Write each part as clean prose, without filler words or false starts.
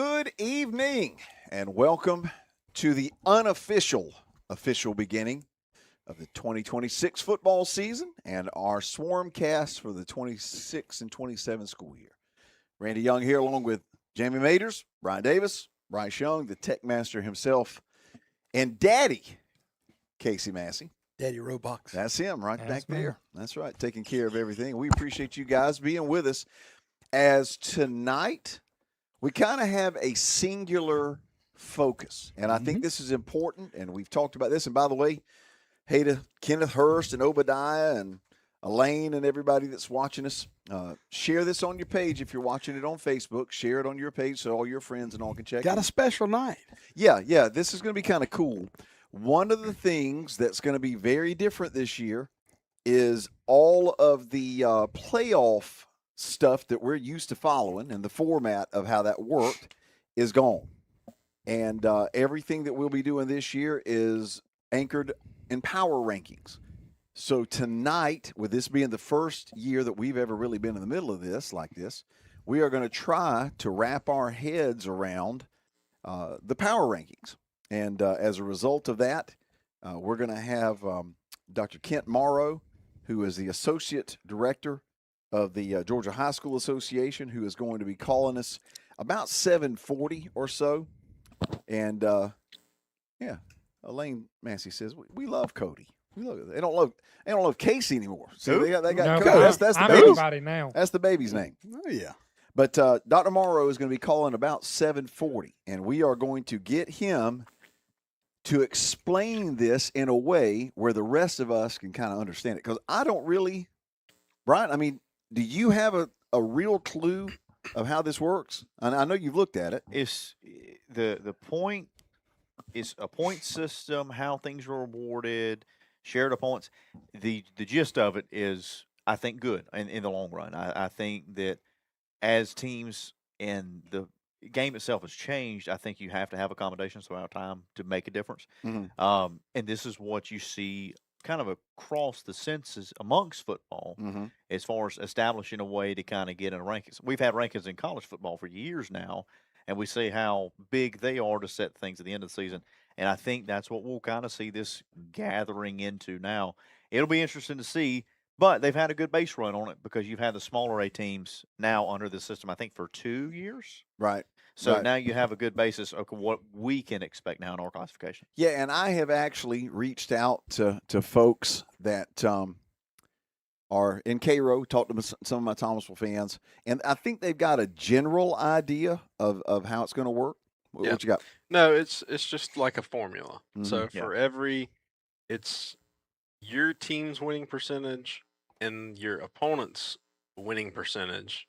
Good evening, and welcome to the official beginning of the 2026 football season and our Swarmcast for the 26 and 27 school year. Randy Young here along with Jamie Maters, Brian Davis, Bryce Young, the tech master himself, and Daddy Casey Massey. Daddy Roblox. That's him right back there. That's right, taking care of everything. We appreciate you guys being with us. As tonight, we kind of have a singular focus, and I think this is important, and we've talked about this. And by the way, hey to Kenneth Hurst and Obadiah and Elaine and everybody that's watching us. Share this on your page if you're watching it on Facebook. Share it on your page so all your friends and all can check it. Got a special night. Yeah. This is going to be kind of cool. One of the things that's going to be very different this year is all of the playoff stuff that we're used to following and the format of how that worked is gone. And everything that we'll be doing this year is anchored in power rankings. So tonight, with this being the first year that we've ever really been in the middle of this like this, we are going to try to wrap our heads around the power rankings. And as a result of that, we're going to have Dr. Kent Morrow, who is the Associate Director of the Georgia High School Association, who is going to be calling us about 7:40 or so. And, Elaine Massey says, we love Cody. We love it. They don't love Casey anymore. See, they got No, Cody. That's the I'm baby's, everybody now. that's the baby's name. Oh, yeah. But Dr. Morrow is going to be calling about 7:40, and we are going to get him to explain this in a way where the rest of us can kind of understand it. Because I don't really, Brian, I mean, do you have a real clue of how this works? I know you've looked at it. It's the point is a point system, how things are awarded, shared points. The gist of it is, I think, good in the long run. I think that as teams and the game itself has changed, I think you have to have accommodations throughout time to make a difference. Mm-hmm. And this is what you see kind of across the census amongst football Mm-hmm. as far as establishing a way to kind of get in rankings. We've had rankings in college football for years now, and we see how big they are to set things at the end of the season. And I think that's what we'll kind of see this gathering into now. It'll be interesting to see, but they've had a good base run on it because you've had the smaller A teams now under the system, I think, for 2 years. Right. So Right. now you have a good basis of what we can expect now in our classification. Yeah, and I have actually reached out to folks that are in Cairo, talked to some of my Thomasville fans, and I think they've got a general idea of how it's going to work. Yeah. What you got? No, it's just like a formula. So Mhm. for it's your team's winning percentage and your opponent's winning percentage,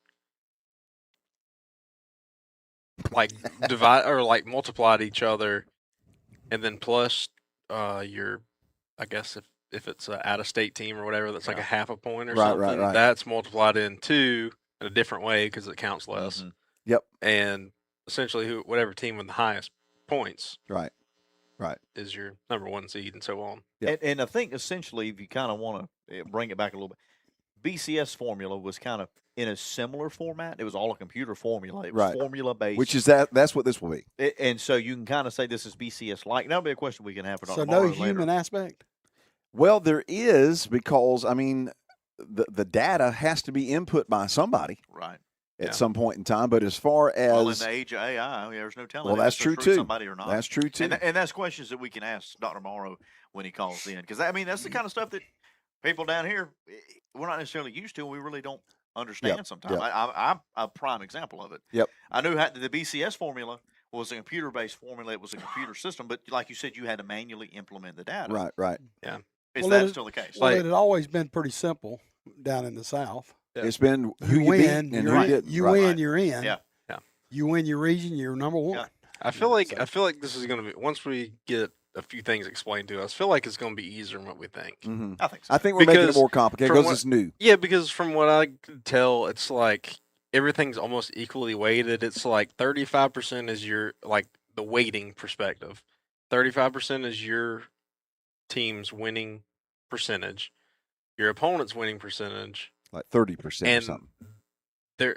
like divide or like multiplied each other, and then plus your, I guess if it's an out-of-state team or whatever, that's like a half a point or Right, something. right. That's multiplied in two in a different way because it counts less. Mhm. Yep. And essentially, whatever team with the highest points Right. is your number one seed, and so on. Yep. And I think essentially, if you kind of want to bring it back a little bit, BCS formula was kind of in a similar format. It was all a computer formula. It was Right. formula based. Which is that's what this will be. And so you can kind of say this is BCS like. That'll be a question we can have for Dr. So no Morrow human later. aspect? Well, there is because I mean the data has to be input by somebody Right. at Yeah. some point in time. But as far Well, in as the age of AI, there's no telling. well, if that's it's true true too. Somebody or not. That's true too. And that's questions that we can ask Dr. Morrow when he calls in, because I mean that's the kind of stuff that people down here we're not necessarily used to, and we really don't understand sometimes. yep. I'm a prime example of it. Yep. I knew the BCS formula was a computer-based formula. It was a computer system, but like you said, you had to manually implement the data. Right. Is Well, that it- still the case? Well, Like- it had always been pretty simple down in the South. Yeah. It's been who You you beat win, and you're who in. didn't. You Right. win, you're in. Yeah. Yeah. You win your region, you're number one. Yeah. I feel like So- this is going to be, once we get a few things explained to us, I feel like it's going to be easier than what we think. Mhm. I think so. I think we're making it Because more complicated from because what- it's new. Yeah, because from what I could tell, it's like everything's almost equally weighted. It's like 35% is your, like, the weighting perspective. 35% is your team's winning percentage, your opponent's winning percentage, Like 30% or and something.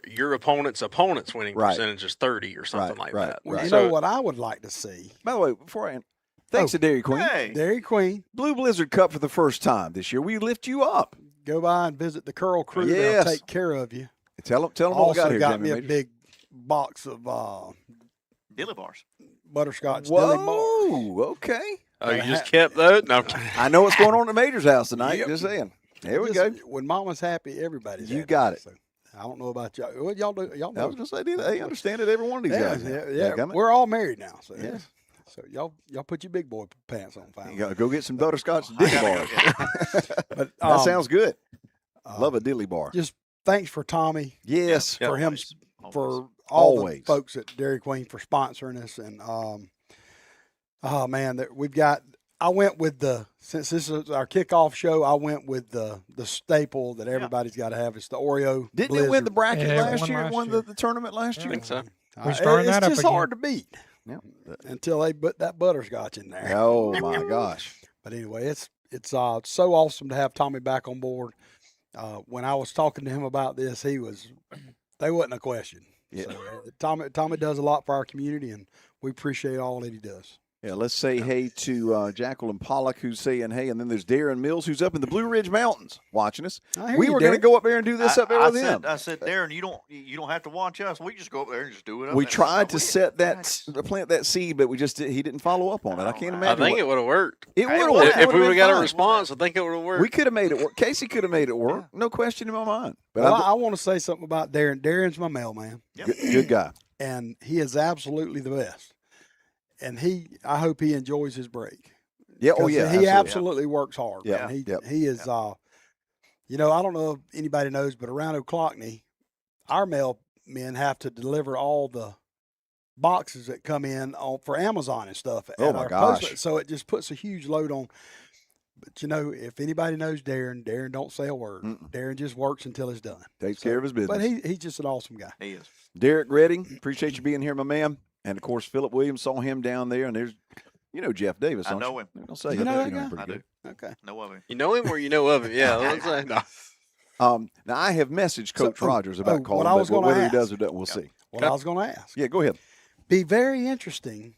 your opponent's winning Right. percentage is 30 or something like right, that. Well, right. you So know what I would like to see? By the way, before I end, thanks to Dairy Queen. Hey, Dairy Queen, Blue Blizzard Cup for the first time this year. We lift you up. go by and visit the Curl Crew. Yes. They'll take care of you. Tell them what we got Also here, got Jamie me a Majors. big box of dilly bars. butterscotch dilly bars. Whoa, okay. oh, you Gotta just have- kept those? No, I'm kidding. I know what's going on at the Major's house tonight. Yep. Just saying. There we go. When Mama's happy, everybody's You happy. got it. So, I don't know about y'all. What y'all do? Y'all I was know. going to say, they understand it, every one of these Yeah, guys. yeah. Dadgummit. We're all married now. So, Yeah. so y'all put your big boy pants on. You Finally. got to go get some butterscotch I dilly gotta go bars. get it. But That sounds good. uh, Love a dilly bar. Just thanks for Tommy, Yes. for him, Always, for always. all Always. the folks at Dairy Queen for sponsoring us. And oh man, we've got. I went with since this is our kickoff show. I went with the staple that everybody's got to have. It's the Oreo. Didn't it win the Blizzard. bracket Yeah, it last won year? It last won year. the tournament last I year? think so. We're starting It's that up just again. hard to beat Yeah. until they put that butterscotch in there. Oh my gosh. But anyway, it's so awesome to have Tommy back on board. When I was talking to him about this, they wasn't a question. Yeah. So, Tommy does a lot for our community, and we appreciate all that he does. Yeah, let's say hey to Jacqueline Pollock, who's saying hey, and then there's Darren Mills, who's up in the Blue Ridge Mountains watching us. I hear We you, were going to Darren. go up there and do this up there with him. I said, Darren, you don't have to watch us. We just go up there and just do it. Up We there. tried to We- set plant that seed, but he didn't follow up on it. I can't I I imagine. think it would have worked. it would Hey, have well, worked. if If we would have been got a fine. response, I think it would have worked. We could have made it work. Casey could have made it work. No question in my mind. But Well, I want to say something about Darren. Darren's my mailman, Yep. good guy. and he is absolutely the best. And I hope he enjoys his break. Yeah. Oh 'Cause yeah. he absolutely. absolutely works hard. Yeah, man. yep. He is. I don't know if anybody knows, but around O'Clockney, our mailmen have to deliver all the boxes that come in for Amazon and stuff. Oh, at my our gosh. postman. So it just puts a huge load on. But if anybody knows Darren don't say a word. Mm-mm. Darren just works until it's done. Takes care of his business. But he's just an awesome guy. He is. Derek Redding, appreciate you being here, my man. And of course, Philip Williams, saw him down there, and there's, Jeff Davis. I don't know you? him. Don't say You I know think that you know him guy? pretty I good. Okay. No of him. You know him or you know of him? Yeah. Let's say, no. Now I have messaged Coach So- Rogers about what calling, I was but gonna whether he ask. does or doesn't, we'll see. What I was going to ask. Yeah, go ahead. Be very interesting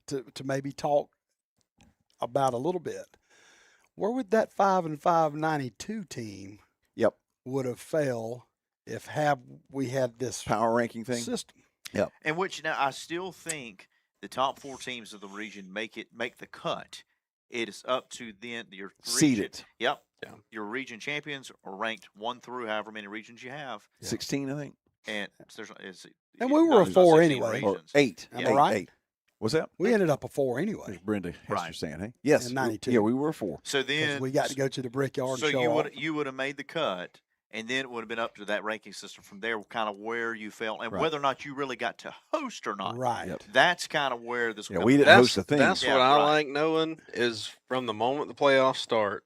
to maybe talk about a little bit. Where would that 5-5 92 team Yep. would have fell if we had this Power ranking thing. system? And which now I still think the top 4 teams of the region make the cut. It is up to then your Seed region. it. Yep. Yeah. Your region champions are ranked 1 through however many regions you have, 16, I think. and And we were a there's 4 16 anyway. Or regions. 8. Am I Eight, right? 8. What's that? We ended up a 4 anyway. There's Brenda Hester Right. saying, hey? Yes. In 92. Yeah, we were a 4. So 'Cause then we got to go to the brickyard So and show you off. would have made the cut, and then it would have been up to that ranking system from there, kind of where you felt and Right. whether or not you really got to host or not. Right. Yep. That's kind of where this. Yeah, comes we didn't down. host a thing. That's Yeah, what I right. like knowing is from the moment the playoffs start,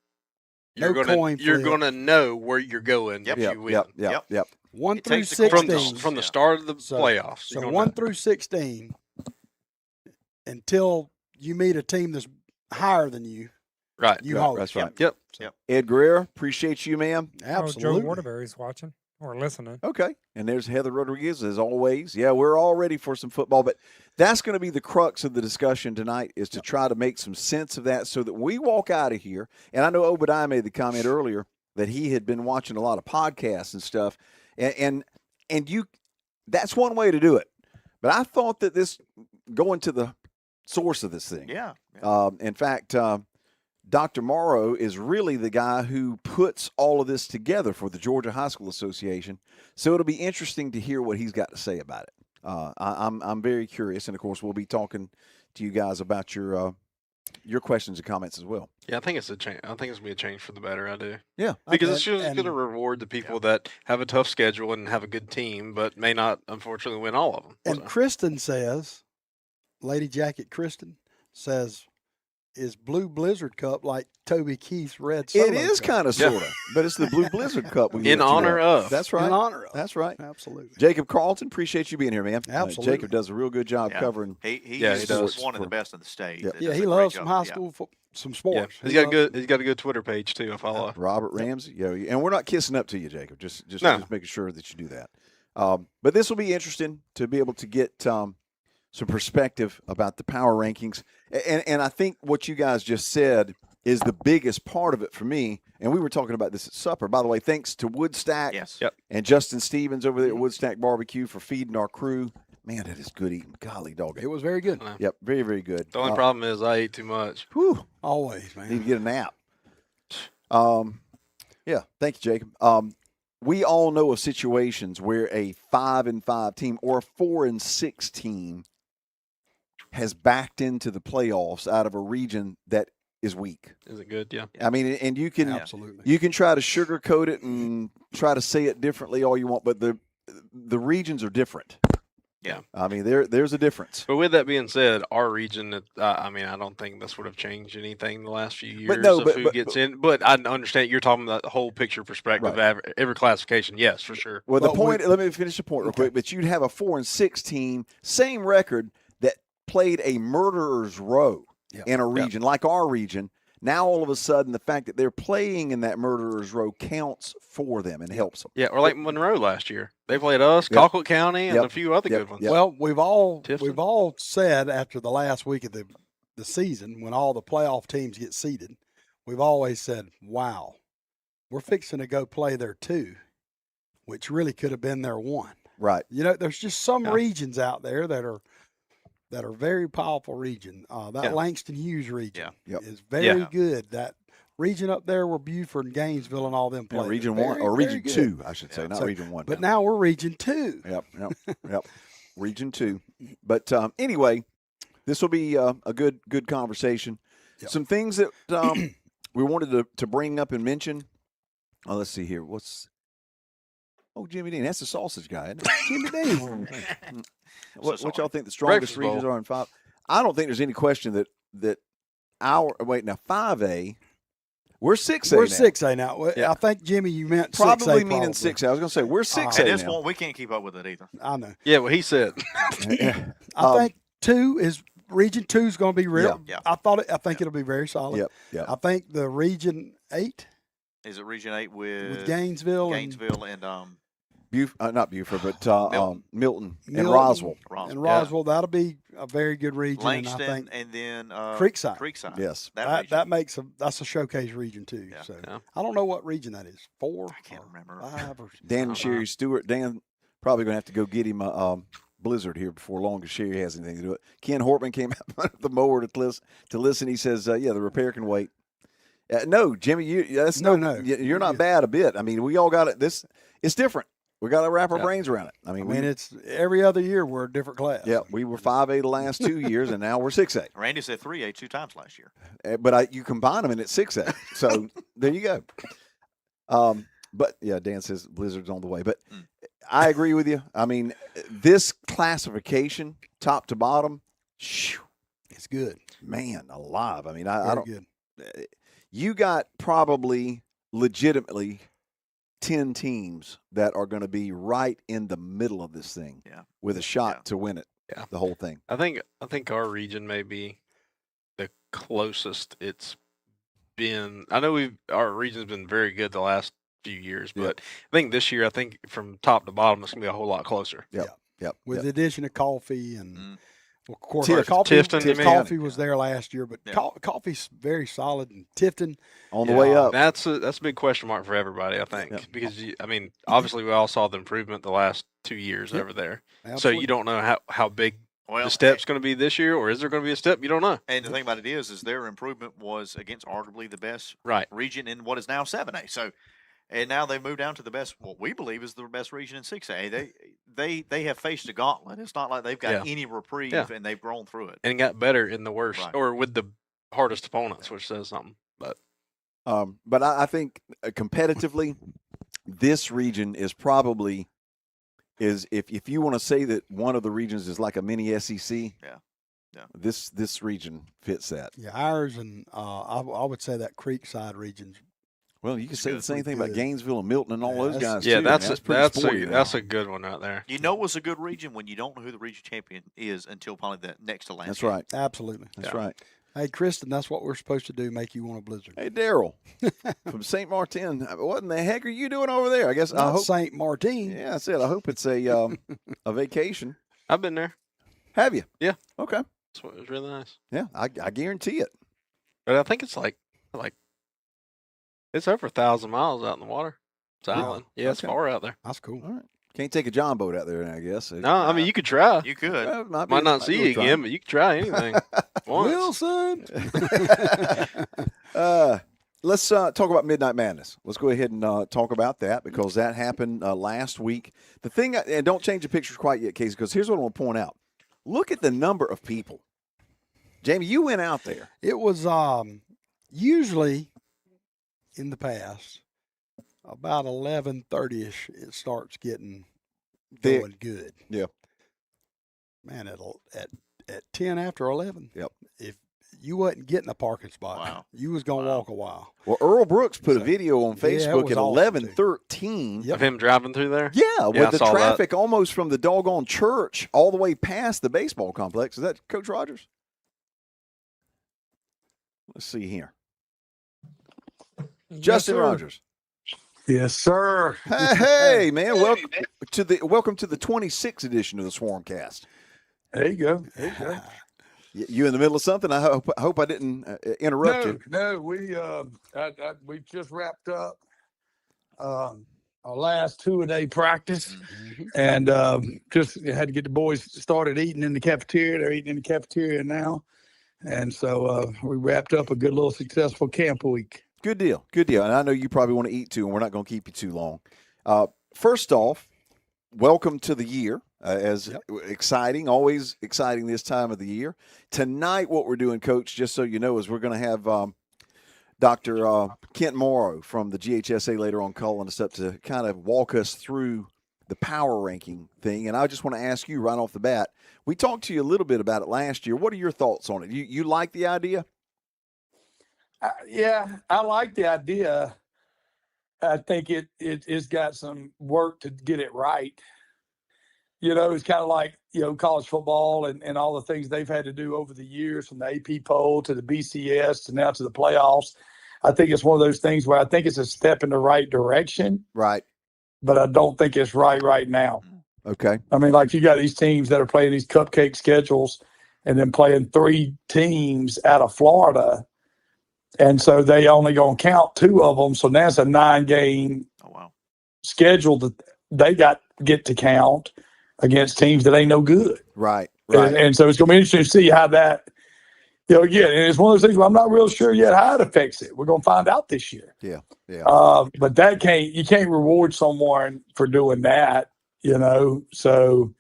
No you're coin you're flip. gonna know where you're going Yep. if Yep, you win. yep, Yep. yep. 1 It through takes the coin 16. toss. From the Yeah. start of the So- playoffs. So you're 1 gonna know. through 16 until you meet a team that's higher than you, Right. you Right, host. that's right. Yep. Ed Greer, appreciate you, ma'am. Absolutely. Oh, Joe Waterbury's watching or listening. Okay. And there's Heather Rodriguez, as always. Yeah, we're all ready for some football, but that's going to be the crux of the discussion tonight is to try to make some sense of that so that we walk out of here. And I know Obadiah made the comment earlier that he had been watching a lot of podcasts and stuff. And you that's one way to do it. But I thought that this going to the source of this thing. Yeah. yeah. In fact, Dr. Morrow is really the guy who puts all of this together for the Georgia High School Association. So it'll be interesting to hear what he's got to say about it. I'm very curious, and of course, we'll be talking to you guys about your questions and comments as well. Yeah, I think it's a change. I think it's gonna be a change for the better. I do Yeah, because And- it's just and- gonna reward the people that have a tough schedule and have a good team, but may not, unfortunately, win all of them. And Kristen says, Lady Jacket Kristen says, is Blue Blizzard Cup like Toby Keith's Red Solo it is Cup? kind of Yeah. sort of, but it's the Blue Blizzard Cup. We In lift you honor up. of. That's In right. honor of. That's right. Absolutely. Jacob Carlton, appreciate you being here, man. Absolutely. Jacob does a real good job Yeah. covering. He Yeah, he is does. one of the best in the state. Yep. that Yeah, does he a great loves some job. high Yeah. school, some Yeah, sports. he's He got loves- good. He's got a good Twitter page too. I follow. Robert Ramsey, yeah, and we're not kissing up to you, Jacob. Just No. making sure that you do that. But this will be interesting to be able to get some perspective about the power rankings. And I think what you guys just said is the biggest part of it for me. And we were talking about this at supper. By the way, thanks to Woodstack Yes. Yep. and Justin Stevens over there at Woodstack Barbecue for feeding our crew. Man, that is good eating. Golly dog. It was very good. Yep, very, very good. The only problem is I ate too much. Whew, Always, man. need to get a nap. Yeah, thank you, Jacob. We all know of situations where a 5-5 team or a 4-6 team has backed into the playoffs out of a region that is weak. Is it good? Yeah. I mean, and you can Absolutely. try to sugarcoat it and try to say it differently all you want, but the regions are different. Yeah. I mean, there's a difference. But with that being said, our region, I mean, I don't think this would have changed anything the last few years no, of who gets in. But I understand you're talking about the whole picture perspective, every classification. Yes, for sure. Well, the point. Let me finish the point real quick. But you'd have a 4-6 team, same record, that played a murderer's row in a region like our region. Now, all of a sudden, the fact that they're playing in that murderer's row counts for them and helps them. Yeah, or like Monroe last year. They played us, Colquitt County, and a few other good ones. Well, we've all said after the last week of the season, when all the playoff teams get seeded, we've always said, wow, we're fixing to go play their 2, which really could have been their 1. Right. You know, there's just some regions out there that are very powerful region. That Langston Hughes region is very good. That region up there where Buford and Gainesville and all them play. Region 1 or Region 2, I should say, not Region 1. But now we're Region 2. Yep. Region 2. But anyway, this will be a good conversation. Yep. Some things that we wanted to bring up and mention. Oh, let's see here. Jimmy Dean. That's the sausage guy, isn't it? Jimmy Dean. What y'all think the strongest regions are in 5? I don't think there's any question that our 5A. We're 6A. We're 6A now. I think, Jimmy, you meant 6A. Probably meaning 6A. I was going to say we're 6A. At this point, we can't keep up with it either. I know. Yeah, what he said. I think 2 is Region 2 is going to be real. Yeah. I think it'll be very solid. Yep. I think the Region 8. Is it Region 8 with Gainesville and not Buford, but Milton and Roswell. And Roswell, that'll be a very good region. Langston, and I think and then Creekside. Yes, that makes that's a showcase region too. Yeah. So I don't know what region that is. 4. I can't remember. 5 or Dan and Sherry Stewart. Dan probably going to have to go get him a blizzard here before long, because Sherry has anything to do it. Ken Hortman came out of the mower to listen. He says, "The repair can wait." No, Jimmy, you're not bad a bit. I mean, we all got it. It's different. We got to wrap our brains around it. I mean, it's every other year we're a different class. Yeah, we were 5A the last 2 years, and now we're 6A. Randy said 3A 2 times last year. But you combine them, and it's 6A. So there you go. But yeah, Dan says Blizzard's on the way. But I agree with you. I mean, this classification, top to bottom, it's good. Man, alive. I mean, I don't. Good. You got probably legitimately 10 teams that are going to be right in the middle of this thing with a shot to win it, the whole thing. I think our region may be the closest it's been. I know our region's been very good the last few years, but I think this year, from top to bottom, it's going to be a whole lot closer. Yep. With the addition of Coffee and of course, Tifton, Coffee was there last year, but Coffee's very solid, and Tifton on the way up. That's a big question mark for everybody, I think, because obviously we all saw the improvement the last 2 years over there. Absolutely. So you don't know how big the step's going to be this year, or is there going to be a step? You don't know. And the thing about it is their improvement was against arguably the best region in what is now 7A. So. And now they moved down to the best, what we believe is the best region in 6A. They have faced a gauntlet. It's not like they've got any reprieve, and they've grown through it. And got better in the worst, or with the hardest opponents, which says something. But I think competitively, this region is probably if you want to say that one of the regions is like a mini SEC. This region fits that. Yeah, ours and I would say that Creekside region's. Well, you can say the same thing about Gainesville and Milton and all those guys. Yeah, too. That's a good one right there. You know what's a good region when you don't know who the region champion is until probably the next to last. That's right. Absolutely. That's right. Hey, Kristen, that's what we're supposed to do, make you want a blizzard. Hey, Daryl from St. Martin. What in the heck are you doing over there? I guess I Not hope. St. Martin. Yeah, I said I hope it's a vacation. I've been there. Have you? Yeah. Okay. It was really nice. Yeah, I guarantee it. But I think it's like it's over 1,000 miles out in the water. It's Yeah. island. Yeah, it's Okay. far out there. That's cool. All right. Can't take a John boat out there, I guess. No, I mean you could try. You could. Well, Might not see you again, but you could try anything once. Wilson. Let's talk about Midnight Madness. Let's go ahead and talk about that because that happened last week. The thing, and don't change the pictures quite yet, Casey, because here's what I want to point out. Look at the number of people. Jamie, you went out there. It was usually in the past about 11:30ish. It starts getting Thick. going good. Yeah. Man, at 10 after 11. Yep. If you wasn't getting a parking spot, Wow. you was gonna Wow. walk a while. Well, Earl Brooks put a So, video on yeah, it Facebook was at awesome, 11:13. Yep. Of him driving through there. Yeah, Yeah, I with the saw that. traffic almost from the doggone church all the way past the baseball complex. Is that Coach Rogers? Let's see here. Yes, Justin sir. Rogers. Yes, sir. Hey, man. Welcome to the 26th edition of the Swarmcast. There you go. There you go. You in the middle of something? I hope I didn't interrupt you. No, we just wrapped up our last 2-a-day practice, and just had to get the boys started eating in the cafeteria. They're eating in the cafeteria now, and so we wrapped up a good little successful camp week. Good deal. Good deal. And I know you probably want to eat too, and we're not going to keep you too long. First off, welcome to the year. Exciting, always exciting this time of the year. Tonight, what we're doing, Coach, just so you know, is we're going to have Dr. Kent Morrow from the GHSA later on calling us up to kind of walk us through the power ranking thing. And I just want to ask you right off the bat, we talked to you a little bit about it last year. What are your thoughts on it? You like the idea? Yeah, I like the idea. I think it's got some work to get it right. It's kind of like, college football and all the things they've had to do over the years, from the AP poll to the BCS to now to the playoffs. I think it's one of those things where I think it's a step in the right direction, Right. but I don't think it's right now. Okay. I mean, like, you got these teams that are playing these cupcake schedules and then playing 3 teams out of Florida. And so they only going to count 2 of them. So now it's a 9-game Oh, wow. schedule that they get to count against teams that ain't no good. Right. Right. And so it's going to be interesting to see how that, again, and it's one of those things where I'm not real sure yet how it affects it. We're going to find out this year. Yeah. But you can't reward someone for doing that, so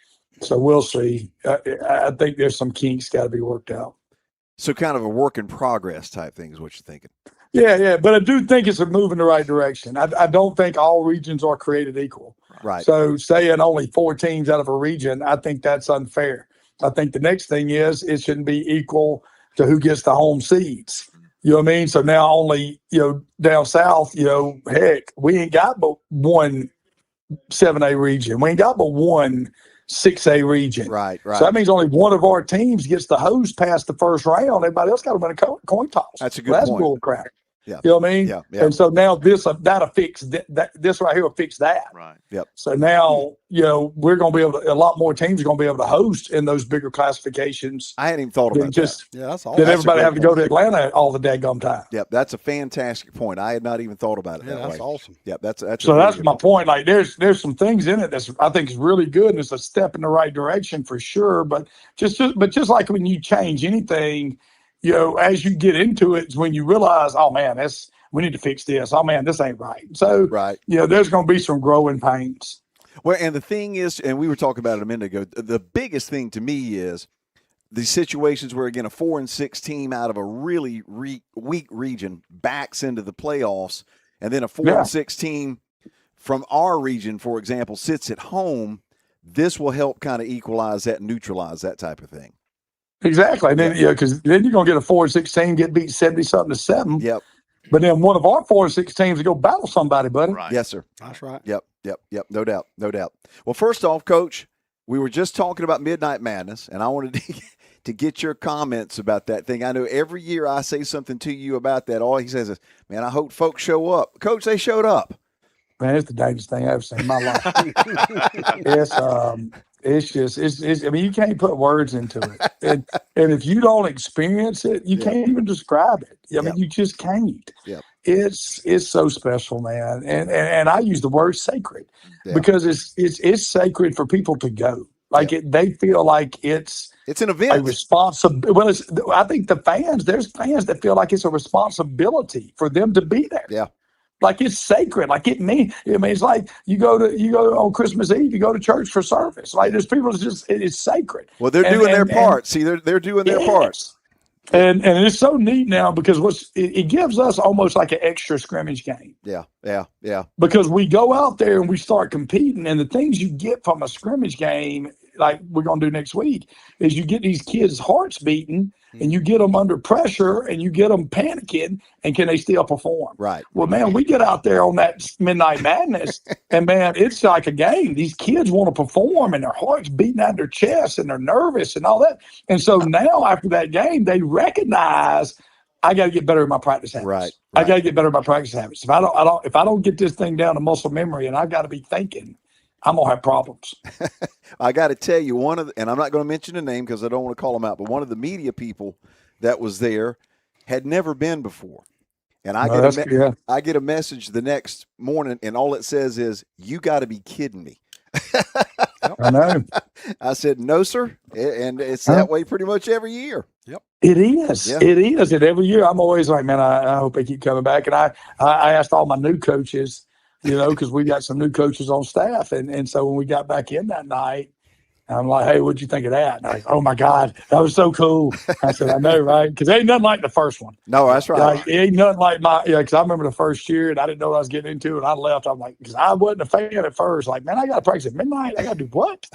we'll see. I think there's some kinks got to be worked out. So kind of a work in progress type thing is what you're thinking. Yeah. But I do think it's a move in the right direction. I don't think all regions are created equal. Right. So saying only 4 teams out of a region, I think that's unfair. I think the next thing is it shouldn't be equal to who gets the home seeds. You know what I mean? So now only, down south, heck, we ain't got but one 7A region. We ain't got but one 6A region. Right. So that means only one of our teams gets the hose past the first round. Everybody else got to win a coin toss. That's a good That's point. bull crap. Yeah. You know what I mean? Yeah. Yeah. And so now that'll fix that. This right here will fix that. Right. So now, we're going to be able to, a lot more teams are going to be able to host in those bigger classifications I hadn't even thought than about just Yeah, that's awesome. than That's a everybody great have to go point. to Atlanta all the daggum time. that. Yep. That's a fantastic point. I had not even thought about it Yeah, that that's way. awesome. Yep. That's a So very that's good my point. Like there's some things in it that's I think is really good and it's a step in the right direction for sure. But just like when you change anything, as you get into it is when you realize, oh man, we need to fix this. Oh man, this ain't right. So Right. there's going to be some growing pains. Well, and the thing is, and we were talking about it a minute ago, the biggest thing to me is the situations where, again, a 4-6 team out of a really weak region backs into the playoffs, and then a 4-6 team from our region, for example, sits at home. This will help kind of equalize that, neutralize that type of thing. Exactly. And then, because then you're going to get a 4-6 team get beat 70-something to 7. Yep. But then one of our 4-6 teams will go battle somebody, buddy. Right. Yes, sir. That's right. Yep. No doubt. Well, first off, Coach, we were just talking about Midnight Madness, and I wanted to to get your comments about that thing. I know every year I say something to you about that. All he says is, man, I hope folks show up. Coach, they showed up. Man, it's the dangerous thing I've ever seen in my life. It's I mean, you can't put words into it. And if you don't experience it, you Yep. can't even describe it. I mean, Yep. you just can't. Yep. It's so special, man. And I use the word sacred Yeah. because it's sacred for people to go. Like they feel like it's an a event. responsibility. Well, I think there's fans that feel like it's a responsibility for them to be there. Yeah. Like it's sacred. Like it's like you go on Christmas Eve, you go to church for service. Like there's people it's sacred. Well, they're doing their part. See, they're doing their part. And it's so neat now because it gives us almost like an extra scrimmage game. Yeah. Because we go out there and we start competing, and the things you get from a scrimmage game, like we're gonna do next week, is you get these kids' hearts beating, and you get them under pressure, and you get them panicking, and can they still perform? Right. Well, man, we get out there on that Midnight Madness, and man, it's like a game. These kids want to perform, and their hearts beating out their chest, and they're nervous, and all that. And so now, after that game, they recognize I got to get better at my practice habits. Right. I got to get better at my practice habits. If I don't get this thing down to muscle memory, and I've got to be thinking, I'm gonna have problems. I got to tell you, and I'm not going to mention a name because I don't want to call them out, but one of the media people that was there had never been before. And I get a message the next morning, and all it says is, "You got to be kidding me." I know. I said, "No, sir," and it's that way pretty much every year. Yep. It is. Yeah. It is. And every year, I'm always like, man, I hope they keep coming back. And I asked all my new coaches, because we got some new coaches on staff, and so when we got back in that night, I'm like, hey, what'd you think of that? And they're like, oh my God, that was so cool. I said, I know, right? Because ain't nothing like the first one. No, that's right. Like, it ain't nothing like because I remember the first year and I didn't know what I was getting into, and I left. I'm like, because I wasn't a fan at first. Like, man, I got to practice at midnight. I got to do what?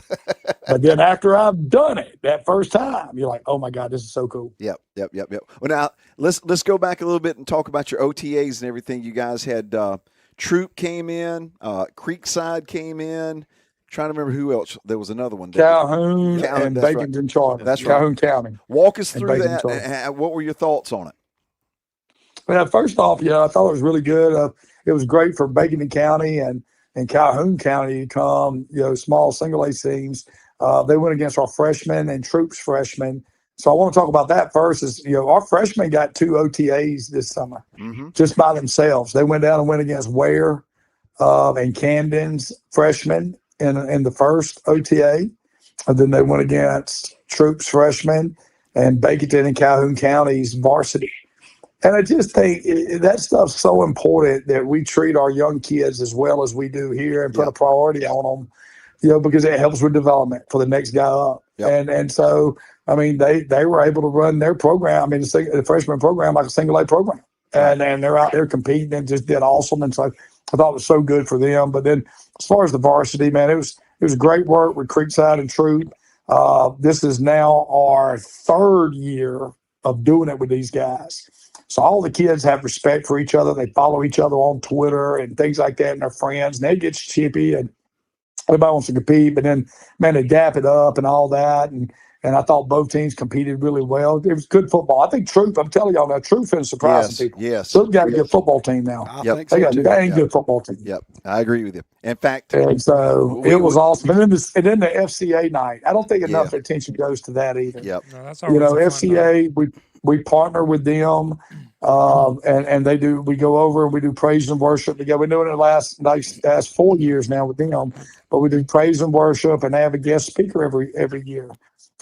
But then after I've done it that first time, you're like, oh my God, this is so cool. Yep. Well, now let's go back a little bit and talk about your OTAs and everything. You guys had Troop came in, Creekside came in. Trying to remember who else. There was another one. Calhoun and that's Baconton Charter. That's right. Calhoun County. Walk us through Baconton that. What were your thoughts on it? Well, first off, I thought it was really good. It was great for Baconton County and Calhoun County to come, small single A teams. They went against our freshmen and Troops freshmen. So I want to talk about that first. Our freshmen got 2 OTAs this summer just by themselves. They went down and went against Ware and Camden's freshmen in the first OTA. And then they went against Troops freshmen and Baconton and Calhoun County's varsity. And I just think that stuff's so important that we treat our young kids as well as we do here and put a priority on them, because it helps with development for the next guy up. Yep. And so, I mean, they were able to run their program, the freshman program, like a single A program. And they're out there competing and just did awesome. And so I thought it was so good for them. But then as far as the varsity, man, it was great work with Creekside and Troop. This is now our 3rd year of doing it with these guys. So all the kids have respect for each other. They follow each other on Twitter and things like that, and they're friends. And they get chippy, and everybody wants to compete. But then, man, they dap it up and all that. And I thought both teams competed really well. It was good football. I think Troop, I'm telling y'all now, Troop is surprising people. Yes. Troop got a good football team now. I think They so got too. a good football team. Yep. I agree with you. In fact, And so it was awesome. And then the FCA night, I don't think enough attention goes to that either. Yep. No, that's always a fun night. FCA, we partner with them, and they do. We go over and we do praise and worship together. We're doing it the last 4 years now with them, but we do praise and worship, and they have a guest speaker every year,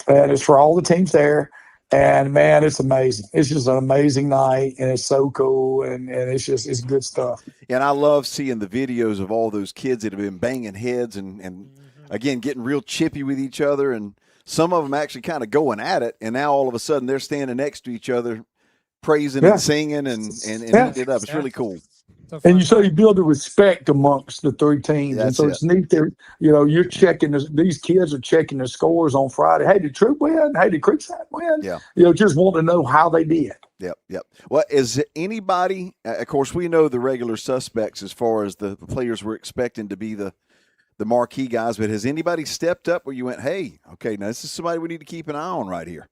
and it's for all the teams there. And man, it's amazing. It's just an amazing night, and it's so cool, and it's good stuff. And I love seeing the videos of all those kids that have been banging heads and again, getting real chippy with each other. And some of them actually kind of going at it. And now all of a sudden they're standing next to each other, praising and singing and eating it up. It's really cool. And you build a respect amongst the 3 teams. That's and so it's neat that, you're checking these kids are checking the scores on Friday. Hey, did Troop win? Hey, did Creekside win? Yeah. Just want to know how they did. Yep. Well, is anybody, of course, we know the regular suspects as far as the players we're expecting to be the marquee guys, but has anybody stepped up where you went, hey, okay, now this is somebody we need to keep an eye on right here?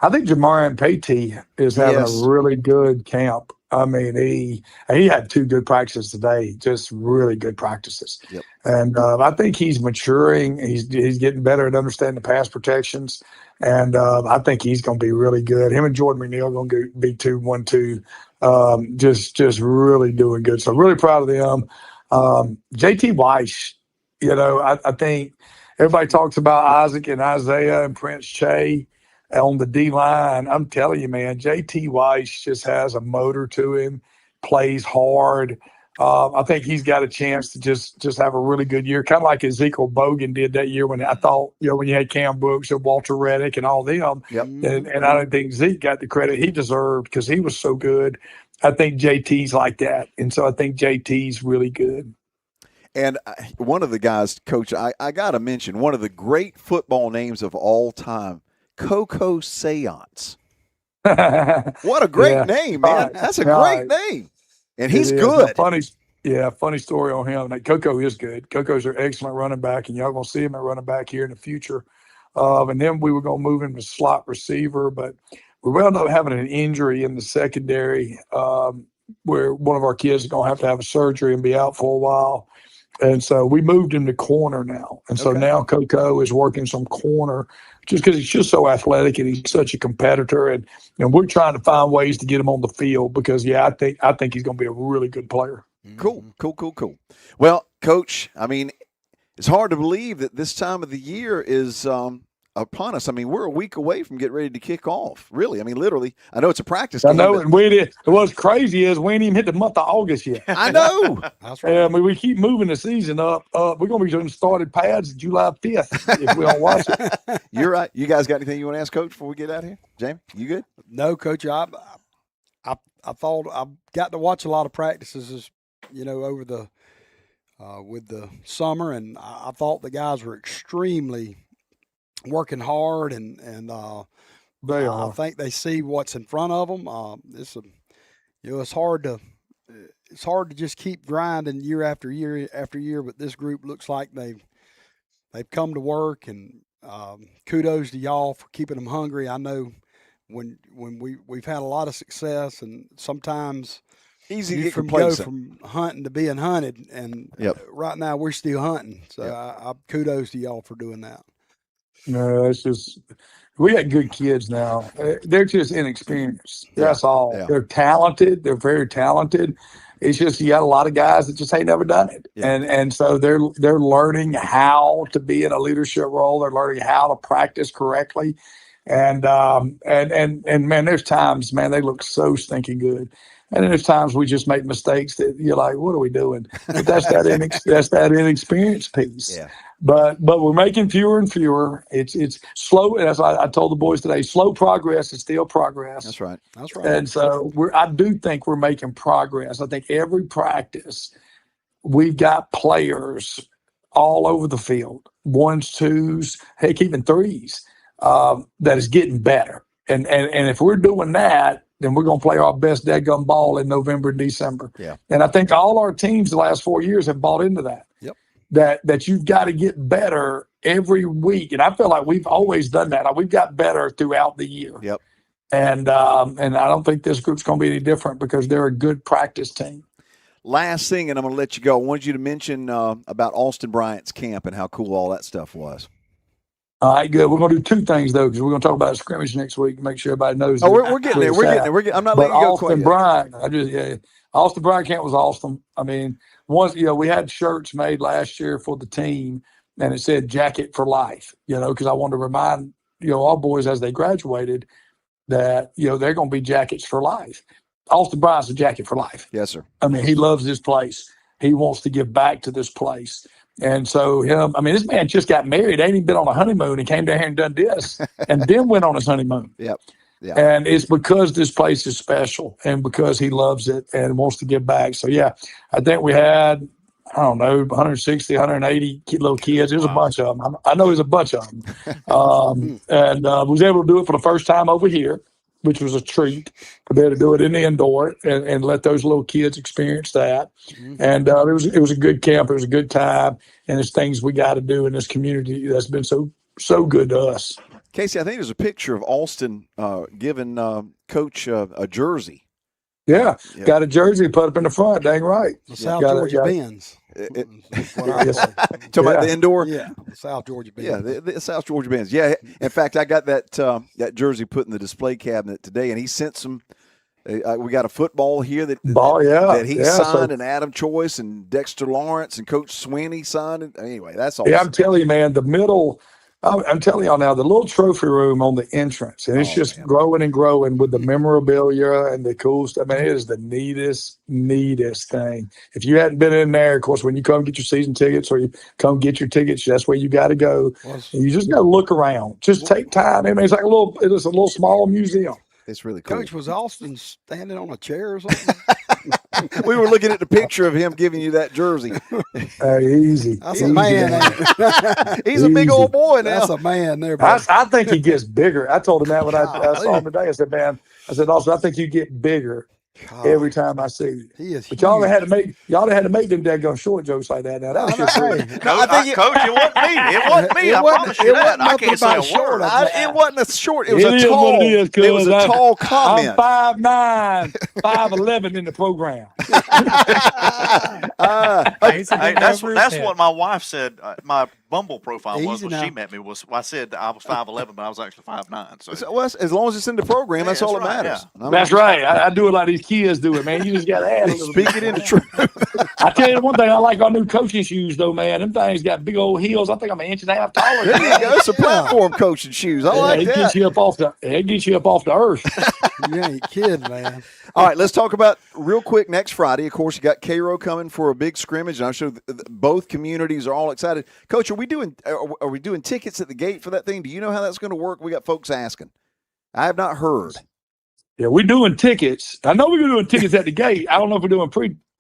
I think Jamarian Patey is having a Yes. really good camp. I mean, he had 2 good practices today, just really good practices. Yep. And I think he's maturing. He's getting better at understanding the pass protections, and I think he's going to be really good. Him and Jordan McNeil are going to be 2-1-2, just really doing good. So really proud of them. JT Weiss, I think everybody talks about Isaac and Isaiah and Prince Che on the D line. I'm telling you, man, JT Weiss just has a motor to him, plays hard. I think he's got a chance to just have a really good year, kind of like Ezekiel Bogan did that year when I thought, when you had Cam Brooks and Walter Reddick and all them. Yep. And I don't think Zeke got the credit he deserved because he was so good. I think JT's like that. And so I think JT's really good. And one of the guys, Coach, I got to mention one of the great football names of all time, Coco Seance. What a great name, man. Right. That's a Right. great name. And he's It is. good. Funny story on him. Like, Coco is good. Coco's an excellent running back, and y'all going to see him at running back here in the future. And then we were going to move him to slot receiver, but we wound up having an injury in the secondary where one of our kids is going to have a surgery and be out for a while. And so we moved him to corner now. And so now Coco is working some corner just because he's just so athletic and he's such a competitor. And we're trying to find ways to get him on the field because, I think he's going to be a really good player. Cool. Well, Coach, I mean, it's hard to believe that this time of the year is upon us. I mean, we're a week away from getting ready to kick off. Really, I mean, literally. I know it's a practice game. I know, and what's crazy is we ain't even hit the month of August yet. I know. That's right. I mean, we keep moving the season up. We're going to be doing started pads July 5th if we don't watch it. You're right. You guys got anything you want to ask Coach before we get out of here? Jamie, you good? No, Coach, I thought I got to watch a lot of practices, over the with the summer, and I thought the guys were extremely working hard, and They I are. think they see what's in front of them. It's hard to just keep grinding year after year after year, but this group looks like they've come to work, and kudos to y'all for keeping them hungry. I know when we've had a lot of success, and sometimes Easy to you get go complacent. from hunting to being hunted, and right now we're still hunting. So I kudos to y'all for doing that. No, it's just we got good kids now. They're just inexperienced. That's all. Yeah. They're talented. They're very talented. It's just you got a lot of guys that just ain't never done it, and so they're learning how to be in a leadership role. They're learning how to practice correctly, and man, there's times, man, they look so stinking good. And then there's times we just make mistakes that you're like, what are we doing? But that's that inexperience piece. Yeah. But we're making fewer and fewer. It's slow. As I told the boys today, slow progress is still progress. That's right. And so I do think we're making progress. I think every practice we've got players all over the field, 1s, 2s, heck, even 3s, that is getting better. And if we're doing that, then we're going to play our best dadgum ball in November and December. Yeah. And I think all our teams the last 4 years have bought into that. Yep. That you've got to get better every week. And I feel like we've always done that. We've got better throughout the year. Yep. And I don't think this group's going to be any different because they're a good practice team. Last thing, and I'm going to let you go. I wanted you to mention about Austin Bryant's camp and how cool all that stuff was. All right, good. We're going to do 2 things, though, because we're going to talk about scrimmage next week and make sure everybody knows. Oh, we're getting there. We're getting there. I'm not letting you go quite Austin yet. Bryant, Austin Bryant camp was awesome. I mean, once we had shirts made last year for the team, and it said "Jacket for Life." Because I wanted to remind our boys as they graduated that they're going to be jackets for life. Austin Bryant's a jacket for life. Yes, sir. I mean, he loves this place. He wants to give back to this place. And so this man just got married, ain't even been on a honeymoon, and came down here and done this, and then went on his honeymoon. Yep. Yeah. And it's because this place is special and because he loves it and wants to give back. So, I think we had, 160, 180 little kids. There's a bunch of them. I know there's a bunch of them. And was able to do it for the first time over here, which was a treat to be able to do it in the indoor and let those little kids experience that. And it was a good camp. It was a good time. And it's things we got to do in this community that's been so good to us. Casey, I think there's a picture of Austin giving Coach a jersey. Yeah, Yeah. got a jersey put up in the front. Dang right. The South Got it, Georgia got it. Benz. It- What I Yes. call it. Talking about the indoor? Yeah, the South Georgia Benz. Yeah, the South Georgia Bands. Yeah, in fact, I got that jersey put in the display cabinet today, and he sent some. We got a football here that he signed, and Adam Choice and Dexter Lawrence and Coach Sweeney signed it. Anyway, that's awesome. Yeah, I'm telling you, man, the middle. I'm telling y'all now, the little trophy room on the entrance, and it's just growing and growing with the memorabilia and the cool stuff. Man, it is the neatest thing. If you hadn't been in there, of course, when you come get your season tickets or you come get your tickets, that's where you got to go. And you just got to look around. Just take time. I mean, it's like it is a little small museum. It's really cool. Coach, was Austin standing on a chair or something? We were looking at the picture of him giving you that jersey. Easy. That's Easy, a man. He's a big old boy now. That's a man there, buddy. I think he gets bigger. I told him that when I saw him today. I said, man, also, I think you get bigger every time I see you. He is But y'all huge. had to make them daggone short jokes like that. Now that was just Hey, No, I think Coach, it wasn't me. It wasn't me. I promise you that. I can't say a word. it wasn't a short. It was It a is tall. what it is, It was a cuz. tall I'm comment. 5'9", 5'11" in the program. Hey, that's what my wife said. My Bumble profile was Easy when she now. met me. I said I was 5'11", but I was actually 5'9". So Well, as long as it's in the program, that's Yeah, all that's that right, matters. That's right. I do it like these kids do it, man. You just got to add a little Speak bit. it into truth. I tell you one thing, I like our new coaching shoes, though, man. Them things got big old heels. I think I'm an inch and a half taller. There you go. It's a platform coaching shoes. I like it that. gets you up off the earth. You ain't kidding, man. All right, let's talk about real quick next Friday. Of course, you got Cairo coming for a big scrimmage, and I'm sure both communities are all excited. Coach, are we doing tickets at the gate for that thing? Do you know how that's going to work? We got folks asking. I have not heard. Yeah, we're doing tickets. I know we're doing tickets at the gate. I don't know if we're doing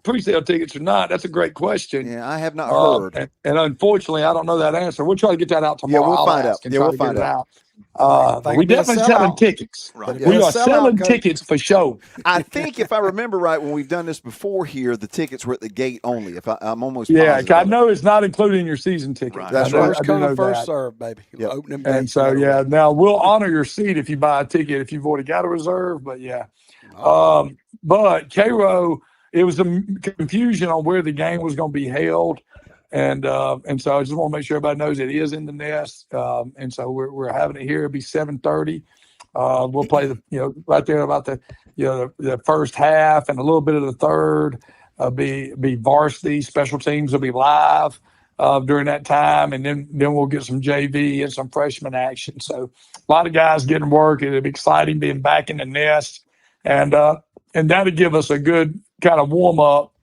pre-sale tickets or not. That's a great question. Yeah, I have not heard. And unfortunately, I don't know that answer. We'll try to get that out tomorrow. Yeah, we'll I'll find ask out. and Yeah, try we'll to get find it out. But we definitely selling tickets. right. If We it's are a sellout, selling Coach, tickets for show. I think if I remember right, when we've done this before here, the tickets were at the gate only. I'm almost Yeah, positive. I know it's not including your season ticket. Right. That's I right. do- First I do know come, first that. served, baby. Yep. Open them And gates so, no yeah, matter now we'll honor your seat if you buy a ticket if you've already got a reserve. But yeah, what. but Cairo, it was some confusion on where the game was going to be held, and so I just want to make sure everybody knows it is in the nest. And so we're having it here. It'll be 7:30. We'll play right there about the first half and a little bit of the third. Be varsity. Special teams will be live during that time, and then we'll get some JV and some freshman action. So a lot of guys getting work. It'll be exciting being back in the nest, and that'll give us a good kind of warm up,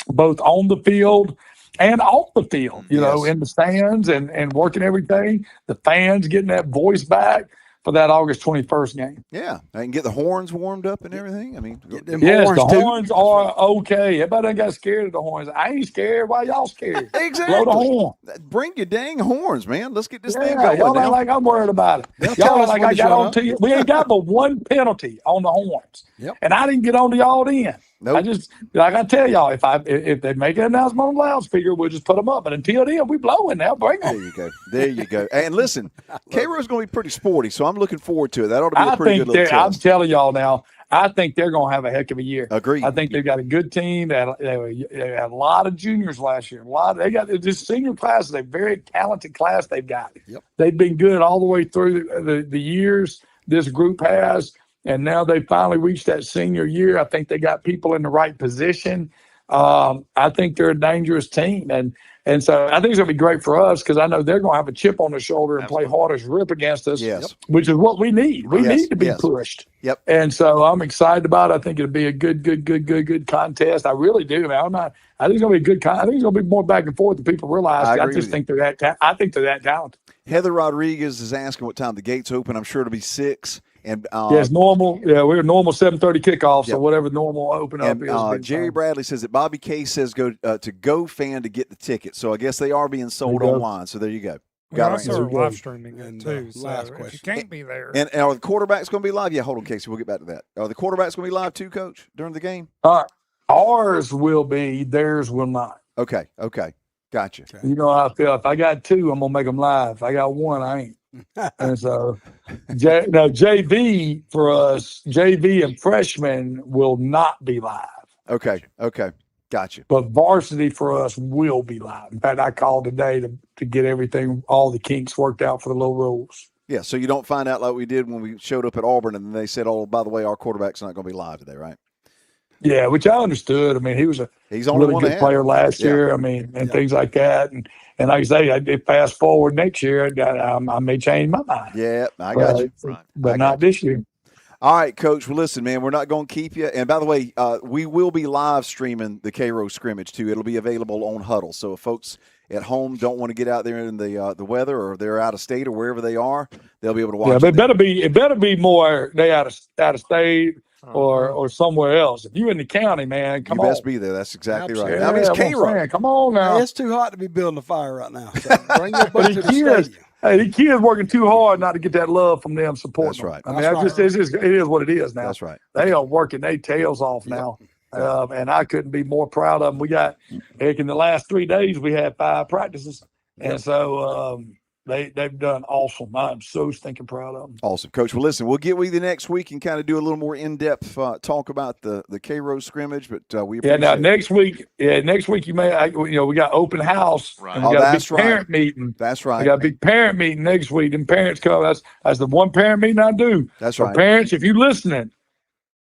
both on the field and off the field. Yes. In the stands and working everything. The fans getting that voice back for that August 21st game. Yeah, I can get the horns warmed up and everything. I mean, Get them Yes, horns, the too. horns are okay. Everybody done got scared of the horns. I ain't scared. Why y'all scared? exactly. Blow the horn. Bring your dang horns, man. Let's get this thing Yeah, going y'all now. ain't like I'm worried about They'll it. tell Y'all us ain't like when I to got shut on up. to you. We ain't got but one penalty on the horns. Yep. And I didn't get on to y'all then. Nope. I just, like I tell y'all, if they make an announcement on the loudspeaker, we'll just put them up. But until then, we blowing now. Bring There them. you go. There you go. And listen, Cairo's going to be pretty sporty, so I'm looking forward to it. That ought to be a I pretty think good little I'm test. telling y'all now, I think they're going to have a heck of a year. Agreed. I think they've got a good team. They had a lot of juniors last year. They got this senior class is a very talented class they've got. Yep. They've been good all the way through the years this group has, and now they finally reached that senior year. I think they got people in the right position. I think they're a dangerous team, and so I think it's going to be great for us because I know they're going to have a chip on their shoulder and play hard as rip against us. Yes. Which is what we need. We Yes, need to be yes. pushed. Yep. And so I'm excited about it. I think it'll be a good contest. I really do, man. I think it's going to be a good I think it's going to be more back and forth than people realize. I I agree just with think they're that. I think they're that talented. Heather Rodriguez is asking what time the gates open. I'm sure it'll be 6. And Yeah, it's normal. Yeah, we're normal 7:30 kickoff. So Yep. whatever normal open up and is. be Jerry fine. Bradley says that Bobby K says go to GoFan to get the ticket. So I guess they are being sold There you go. online. So there you go. We Got also it. are There you live go. streaming it And, too. So last if you question. can't be there, And are the quarterbacks going to be live? Yeah, hold on, Casey. We'll get back to that. Are the quarterbacks going to be live too, Coach, during the game? Ours will be. Theirs will not. Okay. Gotcha. You know how I feel. If I got two, I'm gonna make them live. If I got one, I ain't. And so, JV for us, JV and freshmen will not be live, Okay. Gotcha. but varsity for us will be live. In fact, I called today to get everything, all the kinks worked out for the low rules. Yeah, so you don't find out like we did when we showed up at Auburn and they said, oh, by the way, our quarterback's not going to be live today, right? Yeah, which I understood. I mean, he was a He's only really one good ahead. player last Yeah. year. I mean, and things like that. And like I say, I did fast forward next year. I may change my mind. Yeah, I got you. But I not got this year. All right, Coach. Well, listen, man, we're not going to keep you. And by the way, we will be live streaming the K-Rose scrimmage, too. It'll be available on Huddle. So if folks at home don't want to get out there in the weather, or they're out of state or wherever they are, they'll be able to watch Yeah, but it. it better be more they out of state or somewhere else. If you in the county, man, come you on. best be there. That's exactly right. Absolutely. I mean, it's Yeah, I'm K-Rose. saying, come on now. Hey, it's too hot to be building a fire right now. So bring your butt to the kids, stadium. hey, the kids working too hard not to get that love from them supporting. That's right. them. I mean, That's that's just it is what it is now. That's right. They are working their tails off now. And I couldn't be more proud of them. We got, heck, in the last 3 days, we had 5 practices. And so they've done awesome. I'm so stinking proud of them. Awesome, Coach. Well, listen, we'll get with you next week and kind of do a little more in-depth talk about the K-Rose scrimmage, but we appreciate Now it. next week you may, we got open house. Right. And we Oh, got a big that's right. parent meeting. That's We right. got a big parent meeting next week. And parents come. That's the one parent meeting I do. That's So right. parents, if you're listening,